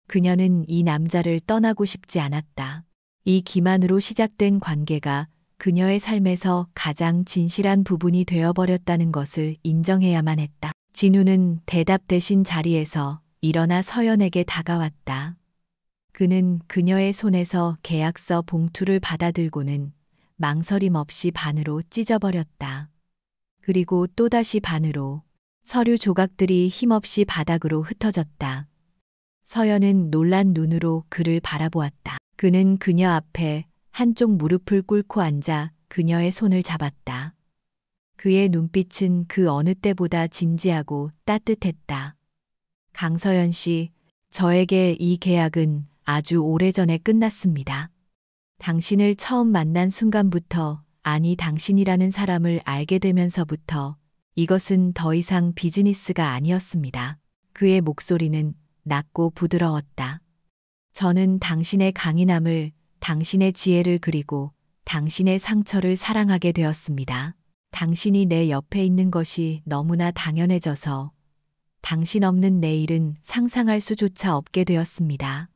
그녀는 이 남자를 떠나고 싶지 않았다. 이 기만으로 시작된 관계가 그녀의 삶에서 가장 진실한 부분이 되어버렸다는 것을 인정해야만 했다. 진우는 대답 대신 자리에서 일어나 서연에게 다가왔다. 그는 그녀의 손에서 계약서 봉투를 받아들고는 망설임 없이 반으로 찢어버렸다. 그리고 또다시 반으로 서류 조각들이 힘없이 바닥으로 흩어졌다. 서연은 놀란 눈으로 그를 바라보았다. 그는 그녀 앞에 한쪽 무릎을 꿇고 앉아 그녀의 손을 잡았다. 그의 눈빛은 그 어느 때보다 진지하고 따뜻했다. 강서연 씨, 저에게 이 계약은 아주 오래전에 끝났습니다. 당신을 처음 만난 순간부터, 아니 당신이라는 사람을 알게 되면서부터 이것은 더 이상 비즈니스가 아니었습니다. 그의 목소리는 낮고 부드러웠다. 저는 당신의 강인함을, 당신의 지혜를 그리고 당신의 상처를 사랑하게 되었습니다. 당신이 내 옆에 있는 것이 너무나 당연해져서 당신 없는 내일은 상상할 수조차 없게 되었습니다.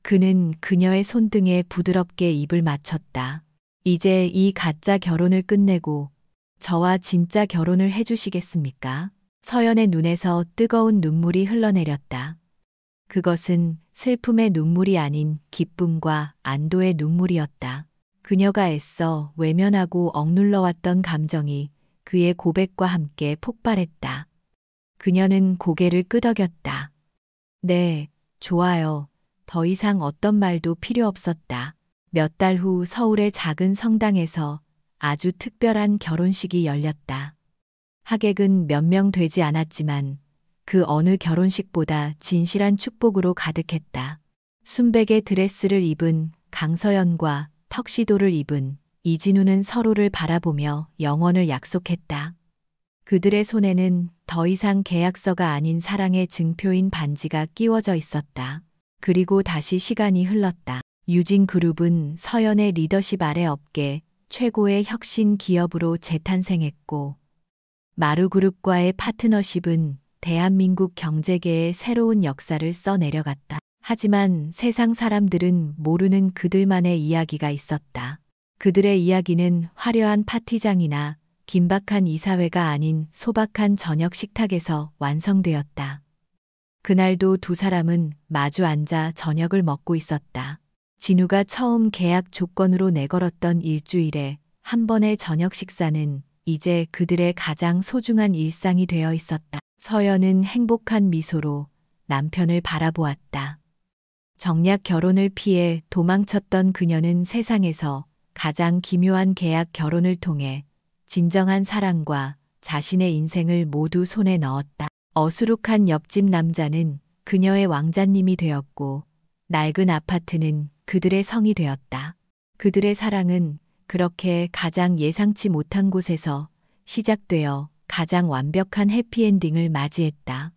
그는 그녀의 손등에 부드럽게 입을 맞췄다. 이제 이 가짜 결혼을 끝내고 저와 진짜 결혼을 해주시겠습니까? 서연의 눈에서 뜨거운 눈물이 흘러내렸다. 그것은 슬픔의 눈물이 아닌 기쁨과 안도의 눈물이었다. 그녀가 애써 외면하고 억눌러왔던 감정이 그의 고백과 함께 폭발했다. 그녀는 고개를 끄덕였다. 네, 좋아요. 더 이상 어떤 말도 필요 없었다. 몇 달 후 서울의 작은 성당에서 아주 특별한 결혼식이 열렸다. 하객은 몇 명 되지 않았지만 그 어느 결혼식보다 진실한 축복으로 가득했다. 순백의 드레스를 입은 강서연과 턱시도를 입은 이진우는 서로를 바라보며 영원을 약속했다. 그들의 손에는 더 이상 계약서가 아닌 사랑의 증표인 반지가 끼워져 있었다. 그리고 다시 시간이 흘렀다. 유진그룹은 서연의 리더십 아래 업계 최고의 혁신 기업으로 재탄생했고, 마루그룹과의 파트너십은 대한민국 경제계의 새로운 역사를 써내려갔다. 하지만 세상 사람들은 모르는 그들만의 이야기가 있었다. 그들의 이야기는 화려한 파티장이나 긴박한 이사회가 아닌 소박한 저녁 식탁에서 완성되었다. 그날도 두 사람은 마주 앉아 저녁을 먹고 있었다. 진우가 처음 계약 조건으로 내걸었던 일주일에 한 번의 저녁 식사는 이제 그들의 가장 소중한 일상이 되어 있었다. 서연은 행복한 미소로 남편을 바라보았다. 정략 결혼을 피해 도망쳤던 그녀는 세상에서 가장 기묘한 계약 결혼을 통해 진정한 사랑과 자신의 인생을 모두 손에 넣었다. 어수룩한 옆집 남자는 그녀의 왕자님이 되었고, 낡은 아파트는 그들의 성이 되었다. 그들의 사랑은 그렇게 가장 예상치 못한 곳에서 시작되어 가장 완벽한 해피엔딩을 맞이했다.